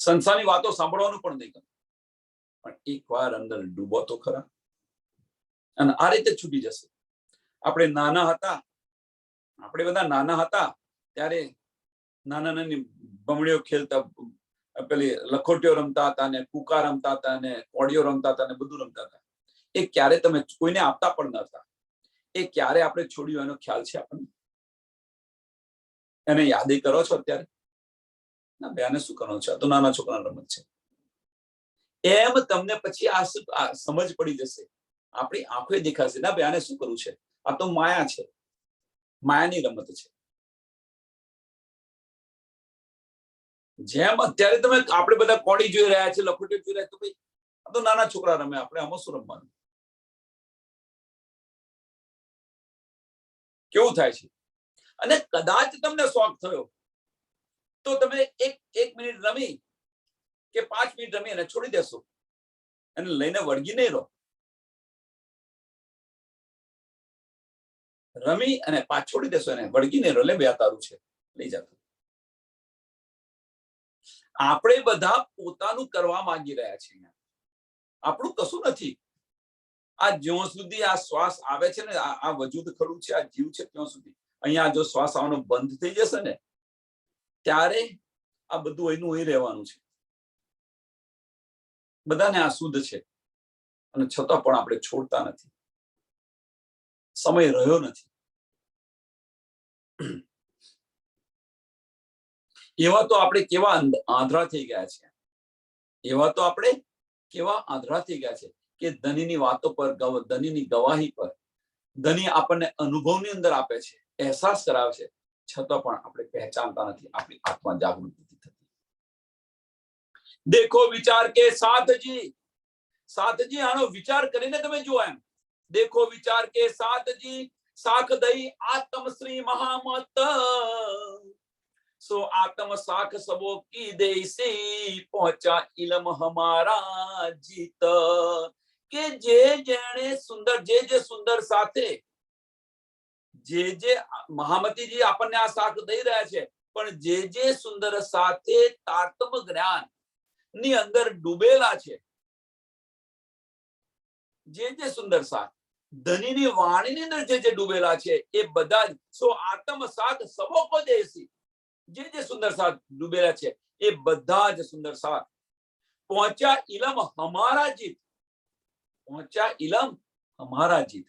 સંસારની વાતો સાંભળવાનું પણ નહીં ગમે. પણ એકવાર અંદર ડૂબો તો ખરા, અને આ રીતે છૂટી જશે. આપણે નાના હતા, આપણે બધા નાના હતા ત્યારે નાના નાની બમણીઓ ખેલતા, પેલી લખોટીઓ રમતા હતા ને કુકા રમતા હતા ને કોડીઓ રમતા હતા ને બધું રમતા હતા. એ ક્યારે તમે કોઈને આપતા પણ ન હતા. એ ક્યારે આપણે છોડ્યું એનો ખ્યાલ છે આપણને? એને યાદ કરો છો અત્યારે? ના, બેને શું કરવાનું છે? આ તો નાના છોકરાનો રમત છે. એમ તમને પછી આ સમજ પડી જશે. આપણી આંખો દેખાશે, ના બેને શું કરવું છે? આ તો માયા છે, માયાની રમત છે. જેમ અત્યારે તમે આપણે બધા કોડી જોઈ રહ્યા છે, લખોટી જોઈ રહ્યા છે, તો ભાઈ આ તો નાના છોકરા રમે, આપણે આમાં શું રમવાનું? કેવું થાય છે? અને કદાચ તમને શોખ થયો તો તમે એક મિનિટ રમી કે 5 મિનિટ રમી અને છોડી દેશો. એને લઈને વળગી નહીં રહો. રમી અને પાછ છોડી દેશો, એને વળગી નહીં રહો. લે બે તારું છે, લઈ જતો. આપણે બધા પોતાનું કરવા માંગી રહ્યા છીએ. આપણું કશું નથી. આ જ્યાં સુધી આ શ્વાસ આવે છે ને, આ વજૂદ ખરું છે, આ જીવ છે, ત્યાં સુધી અહીંયા જો શ્વાસ આવવાનો બંધ થઈ જશે ને, ત્યારે આ બધું અહીંનું અહીં રહેવાનું છે. બધાને આ શુદ્ધ છે, અને છતાં પણ આપણે છોડતા નથી. સમય રહ્યો નથી. એવા તો આપણે કેવા આંધળા થઈ ગયા છે. એવા તો આપણે કેવા આંધળા થઈ ગયા છે કે ધનીની વાતો પર, ધનીની ગવાહી પર, ધની આપણને અનુભવની અંદર આપે છે, અહેસાસ કરાવે છે, છતાં પણ આપણે પહેચાનતા નથી. આપણી આત્મા જાગૃત નથી થતી. દેખો વિચાર કે સાથજી, સાથજી આનો વિચાર કરીને તમે જુઓ. એમ દેખો વિચાર કે સાથજી, સાખ દઈ આત્મ શ્રી મહામત, સો આત્મ સાખ સબો કી દેસી, પહોંચા ઇલમ હમારા જીત. કે જે જેણે સુંદર, જે સુંદર સાથે, જે મહામતીજી આપણને આ સાથ દઈ રહ્યા છે, પણ જે સુંદર સાથે તારતમ જ્ઞાન ની અંદર ડૂબેલા છે, જે સુંદર સાથ ધનીની વાણીની અંદર જે ડૂબેલા છે, એ બધા સો આત્મ સાથ સબો કો દેસી, જે સુંદર સાથ ડૂબેલા છે, એ બધા જ સુંદર સાથ પહોંચ્યા ઇલમ હમારા જીત, પહોંચ્યા ઇલમ હમારા જીત.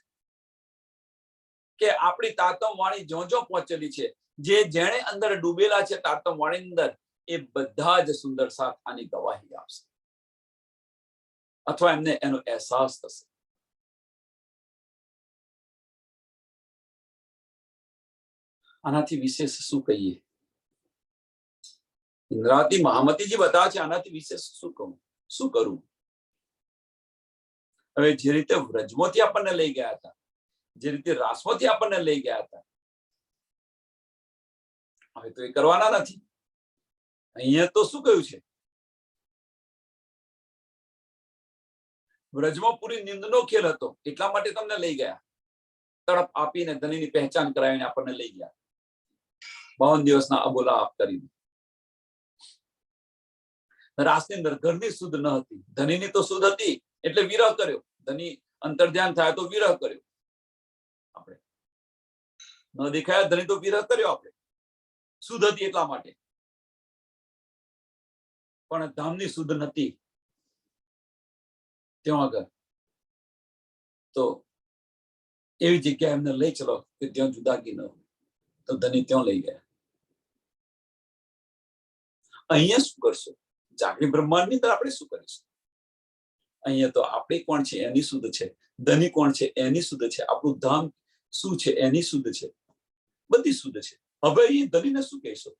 કે આપણી તાતમ વાણી જો પહોંચેલી છે, જેણે અંદર ડૂબેલા છે તાતમ વાણી અંદર, એ બધા જ સુંદર સાથ આની ગવાહી આપશે, અથવા એમને એનો અહેસાસ થશે. આનાથી વિશેષ શું કહીએ? ઇન્દ્રાવતી મહામતીજી બતાવે છે, આનાથી વિશેષ શું કહું, શું કરું? હવે જે રીતે વ્રજમાંથી આપણને લઈ ગયા હતા, જે રીતે રાસમાંથી આપણને લઈ ગયા હતા, હવે તો એ કરવાના નથી. અહીંયા તો શું કહ્યું છે? વ્રજમાં પૂરી નિંદનો ખેલ હતો, એટલા માટે તમને લઈ ગયા. તડપ આપીને ધનીની પહેચાન કરાવીને આપણને લઈ ગયા, 52 દિવસના અબોલા આપ કરીને. રાસની અંદર ઘરની શુદ્ધ ન હતી, ધનીની તો શુદ્ધ હતી એટલે વિરહ કર્યો. ધની અંતર્ધ્યાન થાય તો વિરહ કર્યો. આપણે ન દેખાયા ધની તો વિરહ કર્યો આપણે, શુદ્ધ હતી એટલા માટે. પણ ધામની શુદ્ધ નથી ત્યાં આગળ. તો એવી જગ્યાએ એમને લઈ ચલો કે ત્યાં જુદાગી ન હોય. તો ધની ત્યાં લઈ ગયા. અહીંયા શું કરશો? જાગૃત બ્રહ્માંડની અંદર આપણે શું કરીશું? અહીંયા તો આપણે કોણ છે એની શુદ્ધ છે, ધની કોણ છે એની શુદ્ધ છે, આપણું ધામ શું છે એની શુદ્ધ છે, બધી શુદ્ધ છે. હવે અહીં ધનીને શું કહેશો?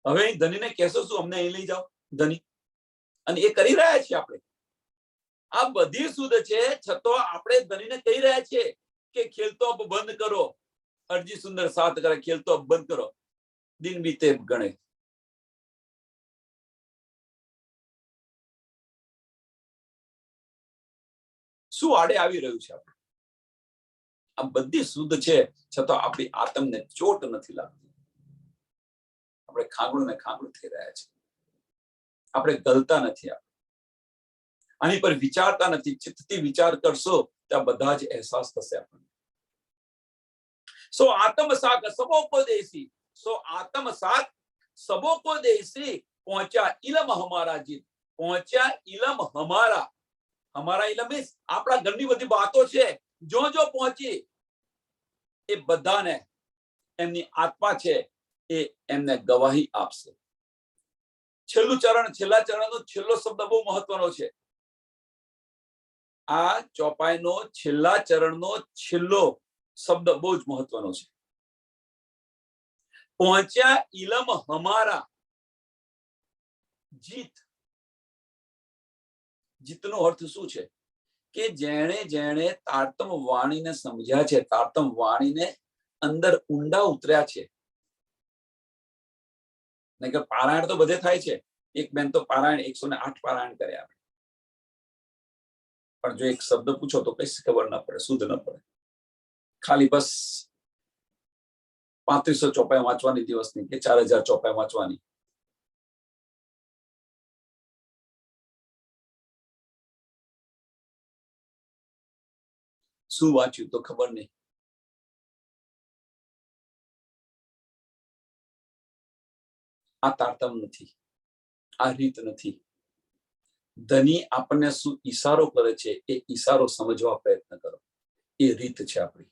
હવે અહીં ધનીને કહેશો શું? અમને અહીં લઈ જાઓ ધની. અને એ કરી રહ્યા છીએ આપણે. આ બધી શુદ્ધ છે છતાં આપણે ધનીને કહી રહ્યા છીએ કે ખેલતો બંધ કરો. અરજી સુંદર સાથ કરે, ખેલતો બંધ કરો. દિન બીતે ગણે. શું આડે આવી રહ્યું છે? આપણે આ બધી શુદ્ધ છે છતાં આપણી આત્મને ચોટ નથી લાગતી. આપણે ખાંગડું ને ખાંગડું થઈ રહ્યા છે. આપણે ગલતા નથી. આની પર વિચારતા નથી. ચિત્તથી વિચાર કરશો ત્યાં બધા જ અહેસાસ થશે આપણને. સો આત્મ સાક સબો કો દેસી, સો આત્મ સાક સબો કો દેસી, પહોંચ્યા ઇલમ હમારા જીત. પહોંચ્યા ઇલમ હમારા. હમારા ઇલમ મીન્સ આપણા ઘરની બધી વાતો છે, જો પહોંચી એ બધાને એમની આત્મા છે એ એમને ગવાહી આપશે. છેલ્લું ચરણ, છેલ્લા ચરણનો છેલ્લો શબ્દ બહુ મહત્વનો છે. આ ચોપાઈનો છેલ્લા ચરણનો છેલ્લો શબ્દ બહુ જ મહત્વનો છે. પહોંચ્યા ઇલમ હમારા જીત. જીતનો અર્થ શું છે? કે જેણે જેણે તારતમ વાણીને સમજ્યા છે, તારતમ વાણીને અંદર ઊંડા ઉતર્યા છે. નહીં કે પારાયણ તો બધે થાય છે. એક બેન તો પારાયણ 108 પારાયણ કર્યા. પણ જો એક શબ્દ પૂછો તો કઈ ખબર ના પડે, શુદ્ધ ના પડે. ખાલી બસ 3500 ચોપાઈ વાંચવાની દિવસની કે 4000 ચોપાઈ વાંચવાની. શું વાંચ્યું તો ખબર નહીં. આ તારતમ નથી, આ રીત નથી. ધની આપણને શું ઈશારો કરે છે એ ઈશારો સમજવા પ્રયત્ન કરો. એ રીત છે આપણી.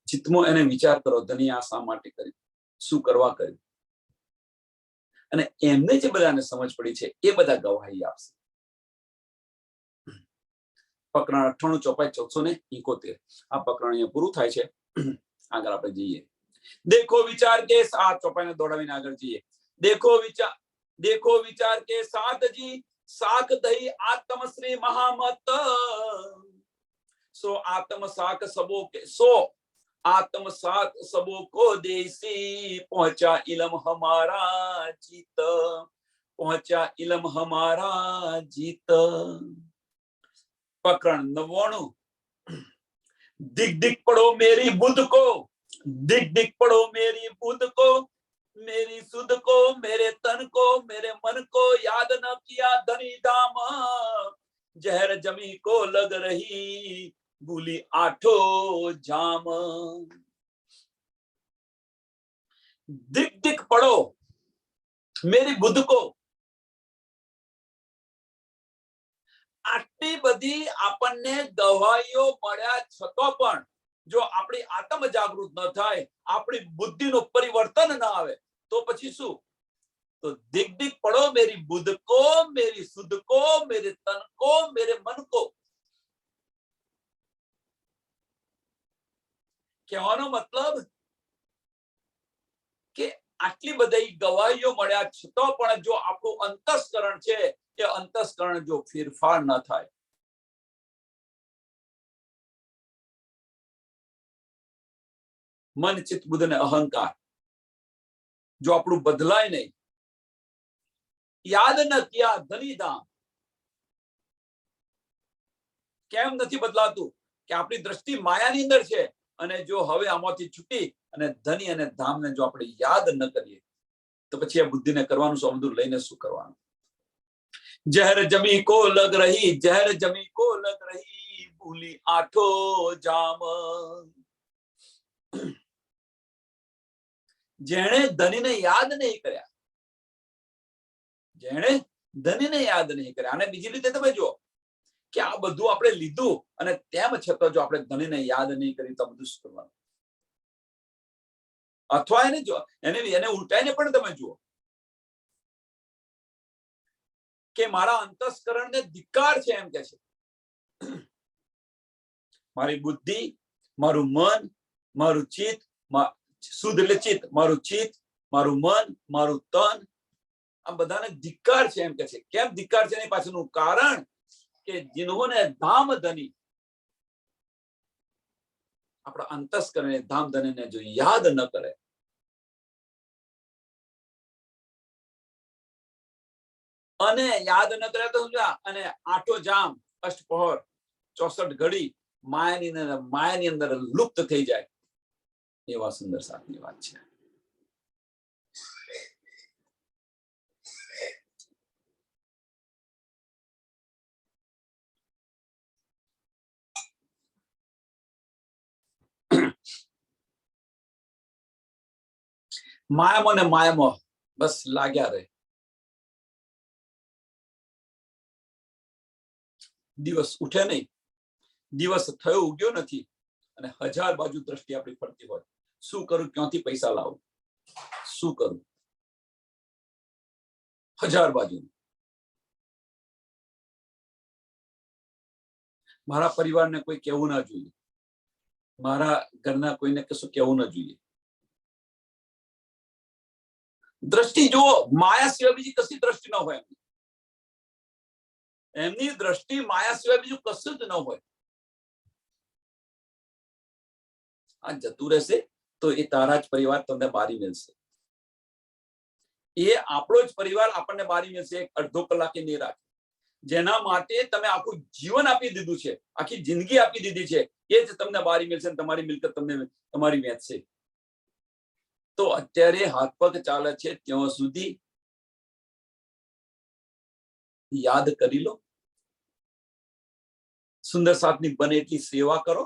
ચિત્તમાં એને વિચાર કરો, ધની આ શા માટે કર્યું, શું કરવા કર્યું. અને એમને જે બધાને સમજ પડી છે એ બધા ગવાહી આપશે. પ્રકરણ 98 ચોપાઈ 1471. આ પ્રકરણ અહીંયા પૂરું થાય છે. આગળ આપણે જઈએ. દેખો વિચાર કે આ ચોપાઈને દોડાવીને આગળ જઈએ. देखो विचार के साथ जी साख दही आत्म श्री महामत. सो आत्म साख सबो के, सो आत्म साख सबो को देसी. पहुंचा इलम हमारा जीत. पहुंचा इलम हमारा जीत. प्रकरण 99. दिख दिख पढ़ो मेरी बुद्ध को, दिख दिख पढ़ो मेरी बुद्ध को, मेरी सुध को, मेरे तन को, मेरे मन को याद न किया धनी धाम. जहर जमी को लग रही भूली आठो जाम. दिख दिख पढ़ो मेरी बुद्ध को. આટલી બધી આપણને ગવાહીઓ મળ્યા છતાં પણ જો આપણી આત્મ જાગૃત ન થાય, આપણી બુદ્ધિનું પરિવર્તન ન આવે તો પછી શું? તો દિખ દિખ પડો મેરી બુદ્ધ કો, મેરી સુધ કો, મેરે તન કો, મેરે મન કો. કહેવાનો મતલબ કે આટલી બધી ગવાહીઓ મળ્યા છતાં પણ જો આપણું અંતસ્કરણ છે એ અંતસ્કરણ જો ફેરફાર ન થાય, મન ચિત્ત બુદ્ધ અને અહંકાર જો આપણું બદલાય નહીં, યાદ ન કિયા ધની ધામ. કેમ નથી બદલાતું? કે આપણી દ્રષ્ટિ માયાની અંદર છે. અને જો હવે આમાંથી છૂટી અને ધની અને ધામને જો આપણે યાદ ન કરીએ તો પછી આ બુદ્ધિને કરવાનું શું? બધું લઈને શું કરવાનું? जहर जमी को लग रही, जहर जमी को लग रही, भूली आठो जाम। जेणे धनीने याद नहीं कर्या, जेणे धनीने याद नहीं कर्या। અને બીજી રીતે તમે જો કે આ બધું આપણે લીધું અને તેમ છતાં જો આપણે ધણીને યાદ નહીં કરી તો બધું શું કરવાનું? અથવા એને જો એને ઉલટાઈને પણ તમે જુઓ કે મારા અંતસ્કરણને ધિક્કાર છે એમ કે છે। મારી બુદ્ધિ, મારું મન, મારું ચિત્ત, શુદ્ધ એટલે ચિત્ત, મારું ચિત્ત, મારું મન, મારું તન, આ બધાને ધિક્કાર છે એમ કે છે। કેમ ધિક્કાર છે એની પાછળનું કારણ કે जिन्होंने धाम धनी, આપણા અંતસ્કરણે ધામ ધનીને જો યાદ ન કરે, અને યાદ ન કરે તો સમજા, અને આઠો જામ, અષ્ટપહોર, 64 ઘડી માયાની અંદર લુપ્ત થઈ જાય, એવા સુંદર સાધની વાત છે। માયામાં ને માયામાં બસ લાગ્યા રહે। દિવસ ઉઠે નહીં, દિવસ થયો ઉગ્યો નથી, અને 1000 બાજુ દ્રષ્ટિ આપણી ફરતી હોય। શું કરું, ક્યાંથી પૈસા લાવું, શું કરું, 1000 બાજુ। મારા પરિવારને કોઈ કહેવું ના જોઈએ, મારા ઘરના કોઈને કશું કહેવું ના જોઈએ। દ્રષ્ટિ જુઓ, માયા સિવાય બીજી કશી દ્રષ્ટિ ન હોય એમની દ્રષ્ટિ માયા સિવાય બીજું કશું જ ન હોય। આ જતું રહેશે તો એ તારા જ પરિવાર તમને બારી મળશે, એ આપણો જ પરિવાર આપણને બારી મળશે। એક અડધો કલાકે નહીં રાખે, જેના માટે તમે આખું જીવન આપી દીધું છે, આખી જિંદગી આપી દીધી છે, એ જ તમને બારી મળશે, તમારી મિલકત તમને તમારી વેચશે। તો અત્યારે હાથ પગ ચાલે છે ત્યાં સુધી યાદ કરી લો, સુંદર સાથની બને એટલી સેવા કરો,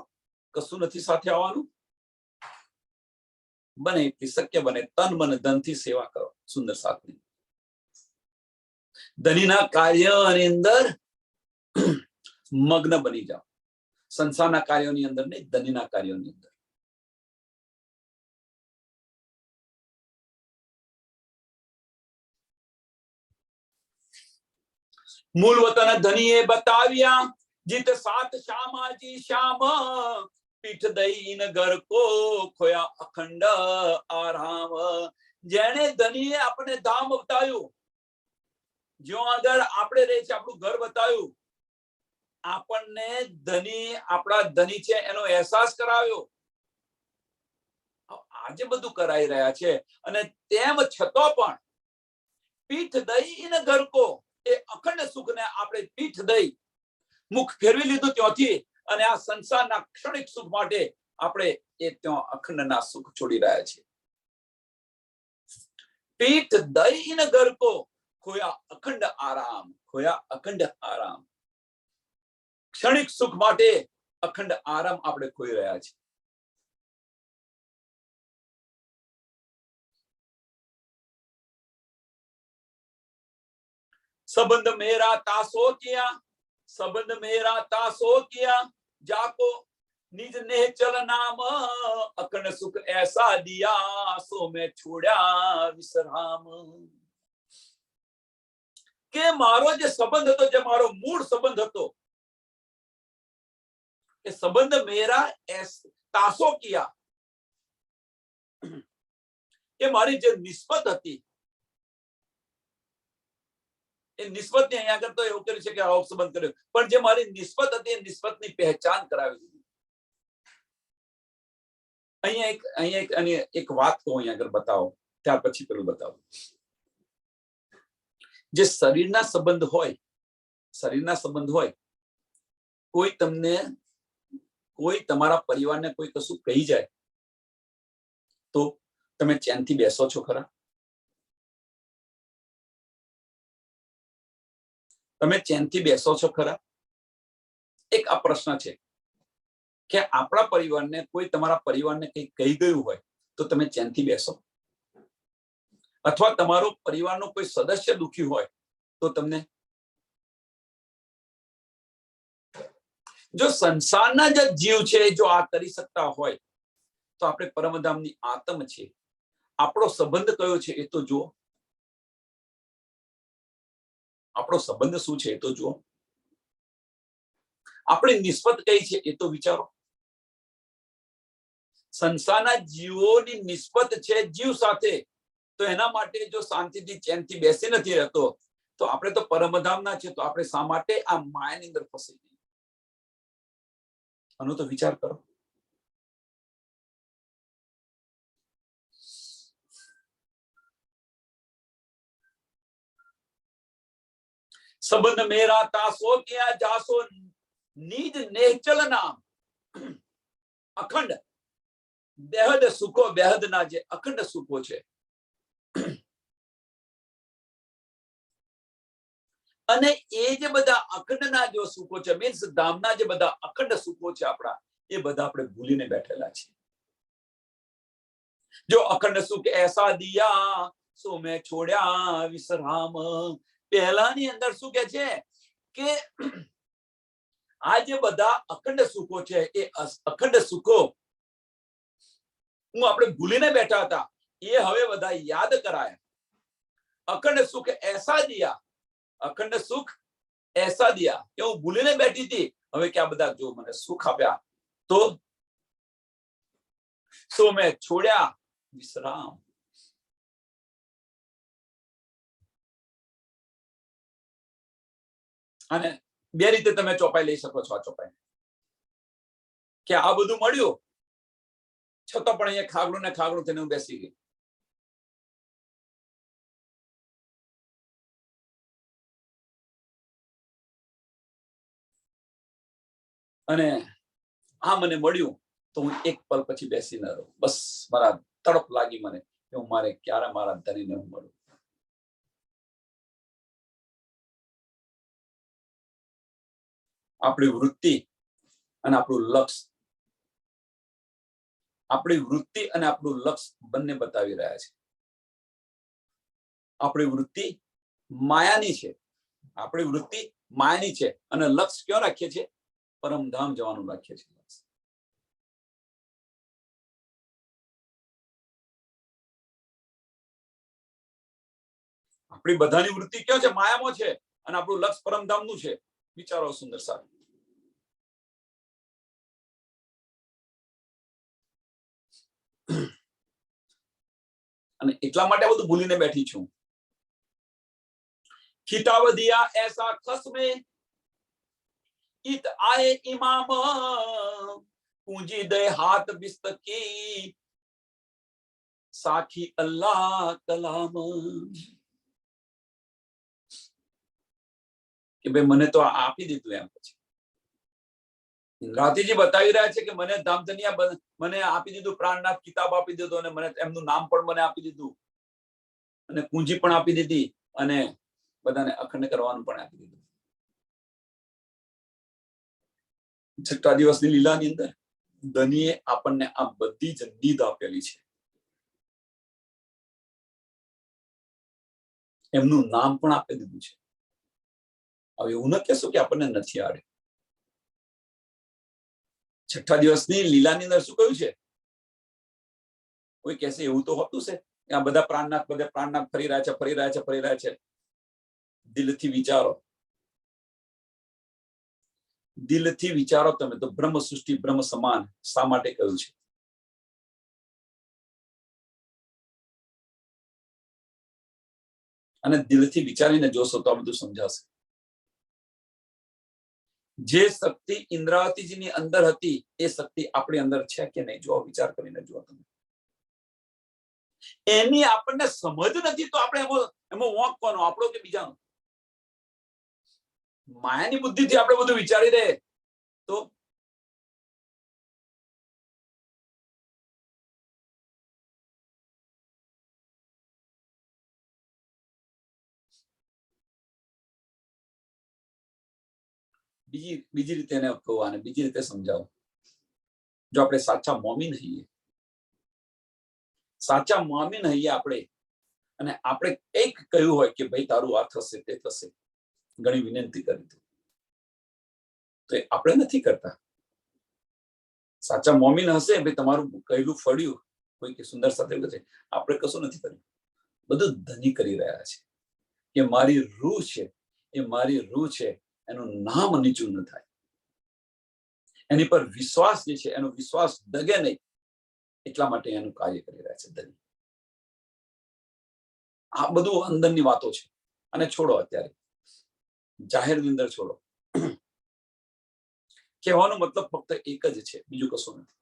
કશું નથી સાથે આવવાનું, બને એટલી શક્ય બને તન મન ધનથી સેવા કરો સુંદર સાથની। ધનીના કાર્યની અંદર મગ્ન બની જાઓ, સંસારના કાર્યોની અંદર નહીં, ધનીના કાર્યોની અંદર। मूल वतन धनीए बताविया, जित सात श्यामाजी श्याम, पीठ दईन घर को खोया अखंड आराम। जेने धनीए अपने धाम बतायो, जो अगर आपणे रहे छे આપણું ઘર બતાવ્યું, આપણને ધની આપણા ધની છે એનો અહેસાસ કરાવ્યો, આજે બધું કરાઈ રહ્યા છે, અને તેમ છતાં પણ પીઠ દઈને ઘર કો, એ અખંડ સુખને આપણે પીઠ દઈ મુખ ફેરવી લીધું ત્યાંથી, અને આ સંસારના ક્ષણિક સુખ માટે આપણે એ ત્યાં અખંડના સુખ છોડી રહ્યા છીએ। પીઠ દઈને ઘર કો खोया अखंड आराम, खोया अखंड आराम। क्षणिक सुख माटे अखंड आराम आपणे खोई रह्या छे। संबंध मेरा तासो किया, संबंध मेरा तासो किया, जाको निज ने चल नाम, अखंड सुख ऐसा दिया, सो मैं छोड़ा विश्राम। કે મારો જે સંબંધ હતો, જે મારો મૂળ સંબંધ હતો, એ સંબંધ મેરા તાસો કિયા, એ મારી જે નિસ્બત હતી, એ નિસ્બતને અહીંયા આગળ તો એવું કર્યું છે કે આવો સંબંધ કર્યો, પણ જે મારી નિસ્બત હતી એ નિસ્બતની પહેચાન કરાવી દીધી। અહીંયા એક વાત કહું, અહીંયા આગળ બતાવો, ત્યાર પછી પેલું બતાવો। જે શરીરના સંબંધ હોય, શરીરના સંબંધ હોય, કોઈ તમને, કોઈ તમારા પરિવારને કોઈ કશું કહી જાય તો તમે ચેનથી બેસો છો ખરા? તમે ચેનથી બેસો છો ખરા? એક આ પ્રશ્ન છે કે આપણા પરિવારને, કોઈ તમારા પરિવારને કંઈ કહી ગયું હોય તો તમે ચેનથી બેસો? અથવા તમારો પરિવારનો કોઈ સદસ્ય દુખી હોય તો તમને? જો સંસારના જે જીવ છે જો આ કરી શકતા હોય તો આપણે પરમધામની આત્મ છે, આપણો સંબંધ કયો છે એ તો જુઓ. આપણો સંબંધ શું છે એ તો જુઓ. આપણી નિસ્બત કઈ છે એ તો વિચારો. સંસારના જીવોની નિસ્બત છે જીવ સાથે, તો એના માટે જો શાંતિથી ચેનથી બેસી નથી રહેતો તો આપણે તો પરમધામના છે, તો આપણે શા માટે આ માયાની અંદર ફસાઈ ગઈ? આનો તો વિચાર કરો. સંબંધ મેરા તાસો ક્યાં જાસો, નિજ નેચલ નામ અખંડ બેહદ સુખો, બેહદના જે અખંડ સુખો છે, અને એ જે બધા અખંડના જો સુખો છે, મીન્સ ધામના જે બધા અખંડ સુખો છે આપણા, એ બધા આપણે ભૂલીને બેઠેલા છે. જો અખંડ સુખ એસા દિયા સો મેં છોડ્યા વિશ્રામ. પહેલાની અંદર શું કે છે કે આ જે બધા અખંડ સુખો છે એ અખંડ સુખો હું આપણે ભૂલીને બેઠા હતા, એ હવે બધા યાદ કરાયા. અખંડ સુખ એસા દિયા, અખંડ સુખ એસા દિયા કે હું ભૂલીને બેઠી હતી, હવે કે આ બધા જો મને સુખ આપ્યા તો સો મેં છોડ્યા વિશ્રામ. અને બે રીતે તમે ચોપાઈ લઈ શકો છો. આ ચોપાઈ કે આ બધું મળ્યું છતાં પણ અહીંયા ખાગડું ને ખાગડું થઈને હું બેસી ગઈ. અને આ મને મળ્યું તો હું એક પલ પછી બેસી ન રહું. બસ મારા તડપ લાગી મને કે હું મારે ક્યારે મારા ધણીને હું મળું. આપણી વૃત્તિ અને આપણું લક્ષ્ય, આપણી વૃત્તિ અને આપણું લક્ષ્ય બંને બતાવી રહ્યા છે. આપણી વૃત્તિ માયાની છે, આપણી વૃત્તિ માયાની છે, અને લક્ષ્ય કયો રાખીએ છીએ? પરમધામ જવાનું રાખીએ છીએ. આપણી બધાની વૃત્તિ કયો છે? માયામાં છે, અને આપણું લક્ષ્ય પરમધામનું છે. વિચારો સુંદર સાહેબ. અને એટલા માટે બધું ભૂલીને બેઠી છું. खिताब दिया ऐसा खस्मे इत आए इमाम, पूंजी दे हाथ बिस्तकी साखी अल्लाह कलाम. કે ભાઈ મને તો આપી દીધું. એમ પછી રાતીજી બતાવી રહ્યા છે કે મને ધામધનિયા મને આપી દીધું, પ્રાણનાથ કિતાબ આપી દીધો, અને મને એમનું નામ પણ મને આપી દીધું, અને પૂંજી પણ આપી દીધી, અને બધાને અખંડ કરવાનું પણ આપી દીધું. છઠ્ઠા દિવસની લીલાની અંદર ધનીએ આપણને આ બધી જ નીદ આપેલી છે. એમનું નામ પણ આપી દીધું છે. હવે એવું ન કહેશો કે આપણને નથી આવડે. છઠ્ઠા દિવસની લીલાની અંદર શું કહ્યું છે? કોઈ કહેશે એવું તો હોતું છે આ બધા પ્રાણનાથ ફરી રહ્યા છે, ફરી રહ્યા છે, ફરી રહ્યા છે. દિલથી વિચારો, દિલથી વિચારો તમે તો બ્રહ્મ સૃષ્ટિ બ્રહ્મ સમાન શા માટે કહ્યું છે? અને દિલથી વિચારીને જોશો તો આ બધું સમજાશે. જે શક્તિ ઇન્દ્રાવતીજીની અંદર હતી એ શક્તિ આપણી અંદર છે કે નહીં? જો વિચાર કરીને જુઓ તમે. એની આપણને સમજ નથી તો આપણે એમાં વોંક કોનો, આપણો કે બીજાનો? માયાની બુદ્ધિથી આપણે બધું વિચારી દે તો બીજી રીતે એને કહું, આને બીજી રીતે સમજાવું. જો આપણે સાચા મોમીન હઈએ આપણે, અને આપણે કંઈક કહ્યું હોય કે ભાઈ તારું આ થશે તે થશે, ઘણી વિનંતી કરી તો આપણે નથી કરતા. સાચા મોમીન હશે ભાઈ તમારું કહેલું ફળ્યું, કોઈ કે સુંદર સાથે છે, આપણે કશું નથી કર્યું, બધું ધની કરી રહ્યા છે. કે મારી રૂહ છે, એ મારી રૂહ છે, એનું નામ નીચું ન થાય, એની પર વિશ્વાસ જે છે એનો વિશ્વાસ ડગે નહીં, એટલા માટે એનું કાર્ય કરી રહ્યા છે ધની. આ બધું અંદરની વાતો છે, અને છોડો, અત્યારે જાહેરની અંદર છોડો. કહેવાનો મતલબ ફક્ત એક જ છે, બીજું કશું નથી.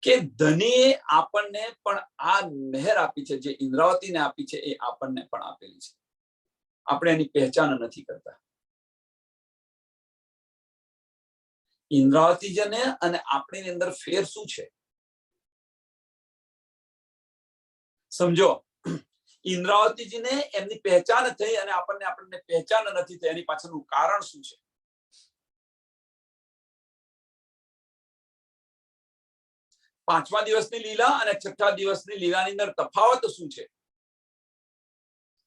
કે ધનીએ આપણને પણ આ મહેર આપી છે, જે ઇન્દ્રાવતીને આપી છે એ આપણને પણ આપેલી છે. આપણે એની પહેચાન નથી કરતા. ઇન્દ્રાવતીજીને અને આપણી અંદર ફેર શું છે સમજો. ઇન્દ્રાવતીજીને એમની પહેચાન થઈ અને આપણને પહેચાન નથી થઈ, એની પાછળનું કારણ શું છે? પાંચમા દિવસની લીલા અને છઠ્ઠા દિવસની લીલાની અંદર તફાવત શું છે?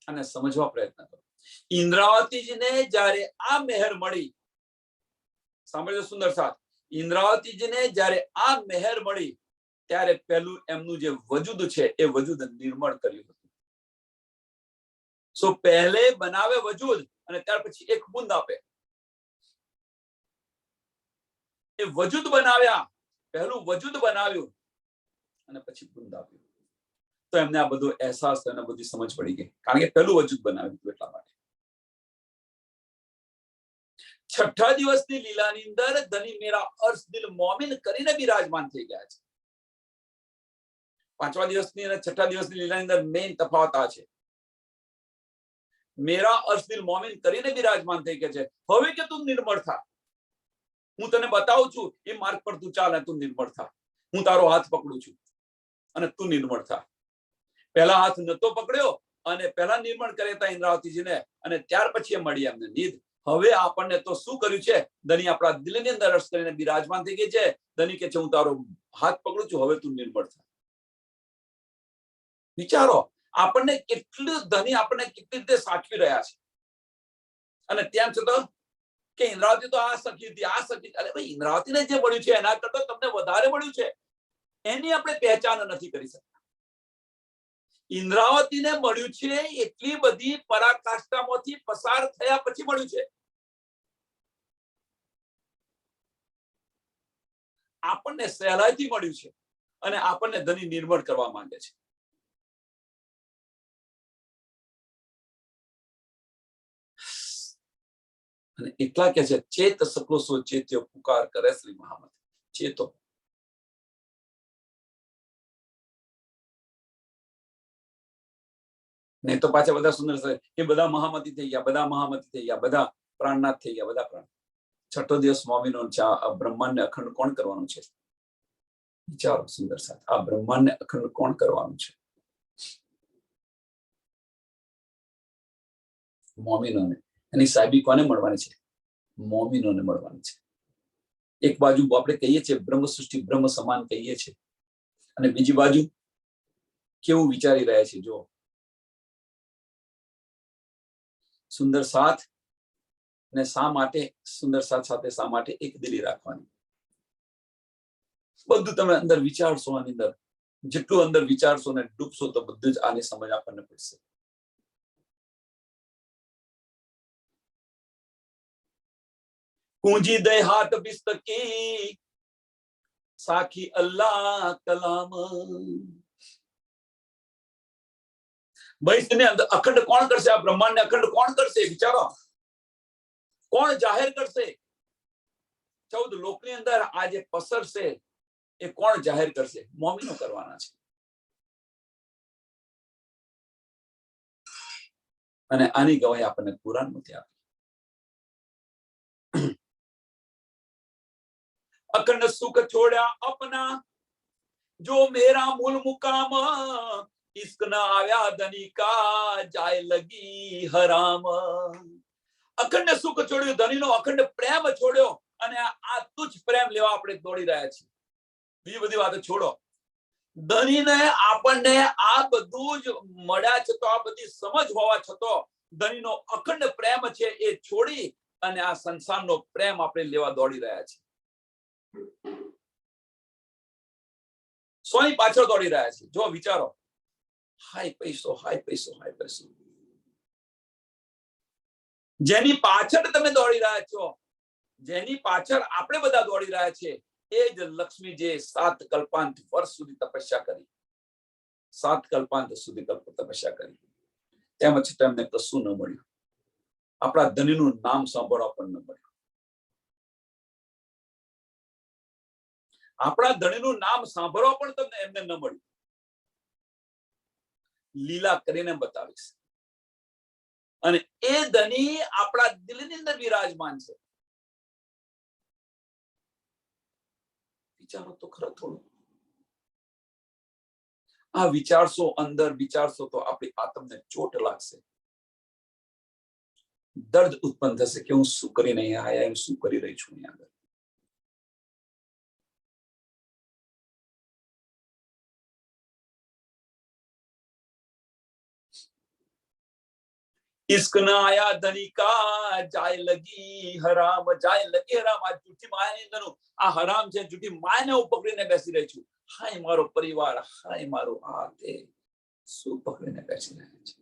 અને સમજવા પ્રયત્ન કરો. ઇન્દ્રાવતીજીને જ્યારે આ મહેર મળી, સાંભળજો સુંદર સાથ, ઇન્દ્રાવતીજીને જ્યારે આ મહેર મળી ત્યારે પહેલું એમનું જે વજૂદ છે એ વજૂદ નિર્મળ કર્યું હતું. સો પહેલે બનાવે વજૂદ અને ત્યાર પછી એક બુંદ આપે. એ વજૂદ બનાવ્યા, પહેલું વજૂદ બનાવ્યું અને પછી બુંદ આપ્યું. તો એમને આ બધો અહેસાસ અને બધી સમજ પડી ગઈ, કારણ કે પહેલું વજૂદ બનાવ્યું હતું એટલા માટે. છઠ્ઠા દિવસની લીલાની અંદર ધની મેરા અર્શ દિલ મોમિન કરીને બિરાજમાન થઈ ગયા છે. પાંચમા દિવસની અને છઠ્ઠા દિવસની લીલાની અંદર મેઇન તફાવત આ છે. મેરા અર્શ દિલ મોમિન કરીને બિરાજમાન થઈ ગયા છે. હવે કે તું નિર્મળ થા, હું તને બતાવું છું એ માર્ગ પર તું ચાલ, તું નિર્મળ થા, હું તારો હાથ પકડું છું અને તું નિર્મળ થા. પહેલા હાથ નતો પકડ્યો અને પહેલા નિર્મળ કર્યા હતા ઇન્દ્રાવતીજીને, અને ત્યાર પછી એ મળી એમને નીંદ. હવે આપણને તો શું કર્યું છે? ધની આપણા દિલની અંદર અર્શ કરીને બિરાજમાન થઈ ગઈ છે. ધની કે છે હું તારો હાથ પકડું છું, હવે તું નિર્મળ થા. વિચારો, આપણને કેટલું ધની આપણને કેટલી રીતે સાચવી રહ્યા છે. અને તેમ છતાં કે ઇન્દ્રાવતી તો આ સખી હતી, આ સખી, અરે ભાઈ ઇન્દ્રાવતીને જે મળ્યું છે એના કરતા તમને વધારે મળ્યું છે, એની આપણે પહેચાન નથી કરી શકતા. ઇન્દ્રાવતીને મળ્યું છે એટલી બધી પરાકાષ્ઠામાંથી પસાર થયા પછી મળ્યું છે. આપણને સહેલાઈથી મળ્યું છે અને આપણને ધની નિર્મળ કરવા માંગે છે. અને એટલા કે છે ચેત સકો સો ચેત્યો પુકાર કરે શ્રી મહામત. ચેતો, નહીં તો પાછા બધા સુંદર એ બધા મહામતી થઈ ગયા, બધા મહામતી થઈ ગયા, બધા પ્રાણનાથ થઈ ગયા, બધા પ્રાણ. છઠ્ઠો દિવસ મોમીનો બ્રહ્માંડને અખંડ કોણ કરવાનું છે? વિચારો સુંદર સાથ, આ બ્રહ્માંડને અખંડ કોણ કરવાનું છે? મોમીનોને. એની સાહેબી કોને મળવાની છે? મોમીનોને મળવાની છે. એક બાજુ આપણે કહીએ છીએ બ્રહ્મ સૃષ્ટિ બ્રહ્મ સમાન કહીએ છીએ, અને બીજી બાજુ કેવું વિચારી રહ્યા છે? જો સુંદર સાથ ને શા માટે સુંદર સાથ સાથે શા માટે એક દિલી રાખવાની? બધું તમે અંદર વિચારશો, આની અંદર જેટલું અંદર વિચારશો ને ડૂબશો તો બધું જ આની સમજ આપણને પડશે. કુંજી દે હાથ બિસ્તકી સાખી અલ્લાહ કલામ. ભાઈ અખંડ કોણ કરશે? આ બ્રહ્માંડ ને અખંડ કોણ કરશે? વિચારો, કોણ જાહેર કરશે? 14 લોકની અંદર આ જે પસરશે એ કોણ જાહેર કરશે? મોમીનો કરવાના છે. અને આની ગવાહી આપણને કુરાનમાંથી આપી. અખંડ સુખ છોડ્યા અપના, જો મેરા મૂલ મુકામ इश्क न आव्या धनी का जाय लगी हराम। અખંડ સુખ છોડ્યું, ધનીનો અખંડ પ્રેમ છોડ્યો અને આ તુચ્છ પ્રેમ લેવા આપણે દોડી રહ્યા છીએ। બીજી બધી વાતો છોડો, ધનીને આપણને આ બધું જ મળ્યા છતો, આ બધી સમજ હોવા છતો ધનીનો અખંડ પ્રેમ છે એ છોડી અને આ સંસારનો પ્રેમ આપણે લેવા દોડી રહ્યા છીએ। સોની પાછળ દોડી રહ્યા છીએ। જો વિચારો, હાય પૈસો, હાય પૈસો, હાય પૈસો, જેની પાછળ તમે દોડી રહ્યા છો, જેની પાછળ આપણે બધા દોડી રહ્યા છીએ, એ જ લક્ષ્મી જે 7 કલ્પાંત વર્ષ સુધી તપસ્યા કરી, 7 કલ્પાંત સુધી તપસ્યા કરી, તેમ છતાં એમને કશું ન મળ્યું। આપણા ધનીનું નામ સાંભળવા પણ ન મળ્યું। આપણા ધણીનું નામ સાંભળવા પણ તમને એમને ન મળ્યું। લીલા કરીને બતાવીશ, અને એ ધની આપણા દિલની અંદર વિરાજમાન છે। વિચારો તો ખરા થોડું, આ વિચારશો, અંદર વિચારશો તો આપણી આત્મને ચોટ લાગશે, દર્દ ઉત્પન્ન થશે કે હું શું કરી નહીં આયા, હું શું કરી રહી છું અહીંયા આગળ। इश्क न आया धनी का जाय लगी हराम, जाय लगी हराम। આ જૂઠી માયાની અંદર આ હરામ છે, જૂઠી માયાને હું પકડીને બેસી રહી છું। હાય મારો પરિવાર, હાય મારો આ તે, શું પકડીને બેસી રહ્યા છે।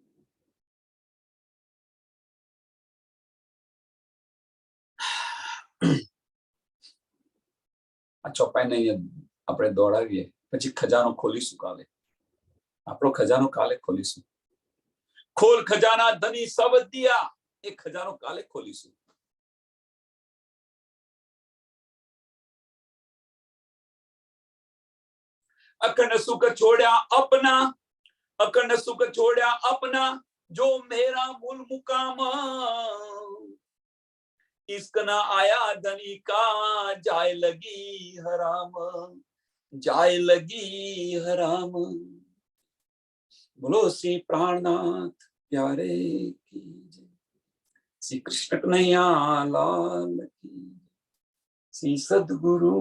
આ ચોપાઈને આપણે દોડાવીએ, પછી ખજાનો ખોલીશું કાલે, આપણો ખજાનો કાલે ખોલીશું। खोल खजाना धनी सब दिया, एक खजानो काले खोलीશું। अखंड सुख छोड़ा अपना, अखंड सुख छोड़ा अपना, जो मेरा मूल मुकाम। इश्क न आया धनी का जाय लगी हराम, जाय लगी हराम। बोलो श्री प्राणनाथ प्यारे की जय, श्री कृष्ण कन्हैया लाल की, श्री सद्गुरु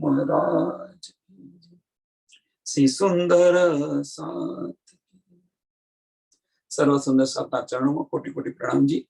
महाराज की जय, श्री सुंदर साथ की। सर्व सुंदर साथ चरणों में कोटि कोटि प्रणाम जी।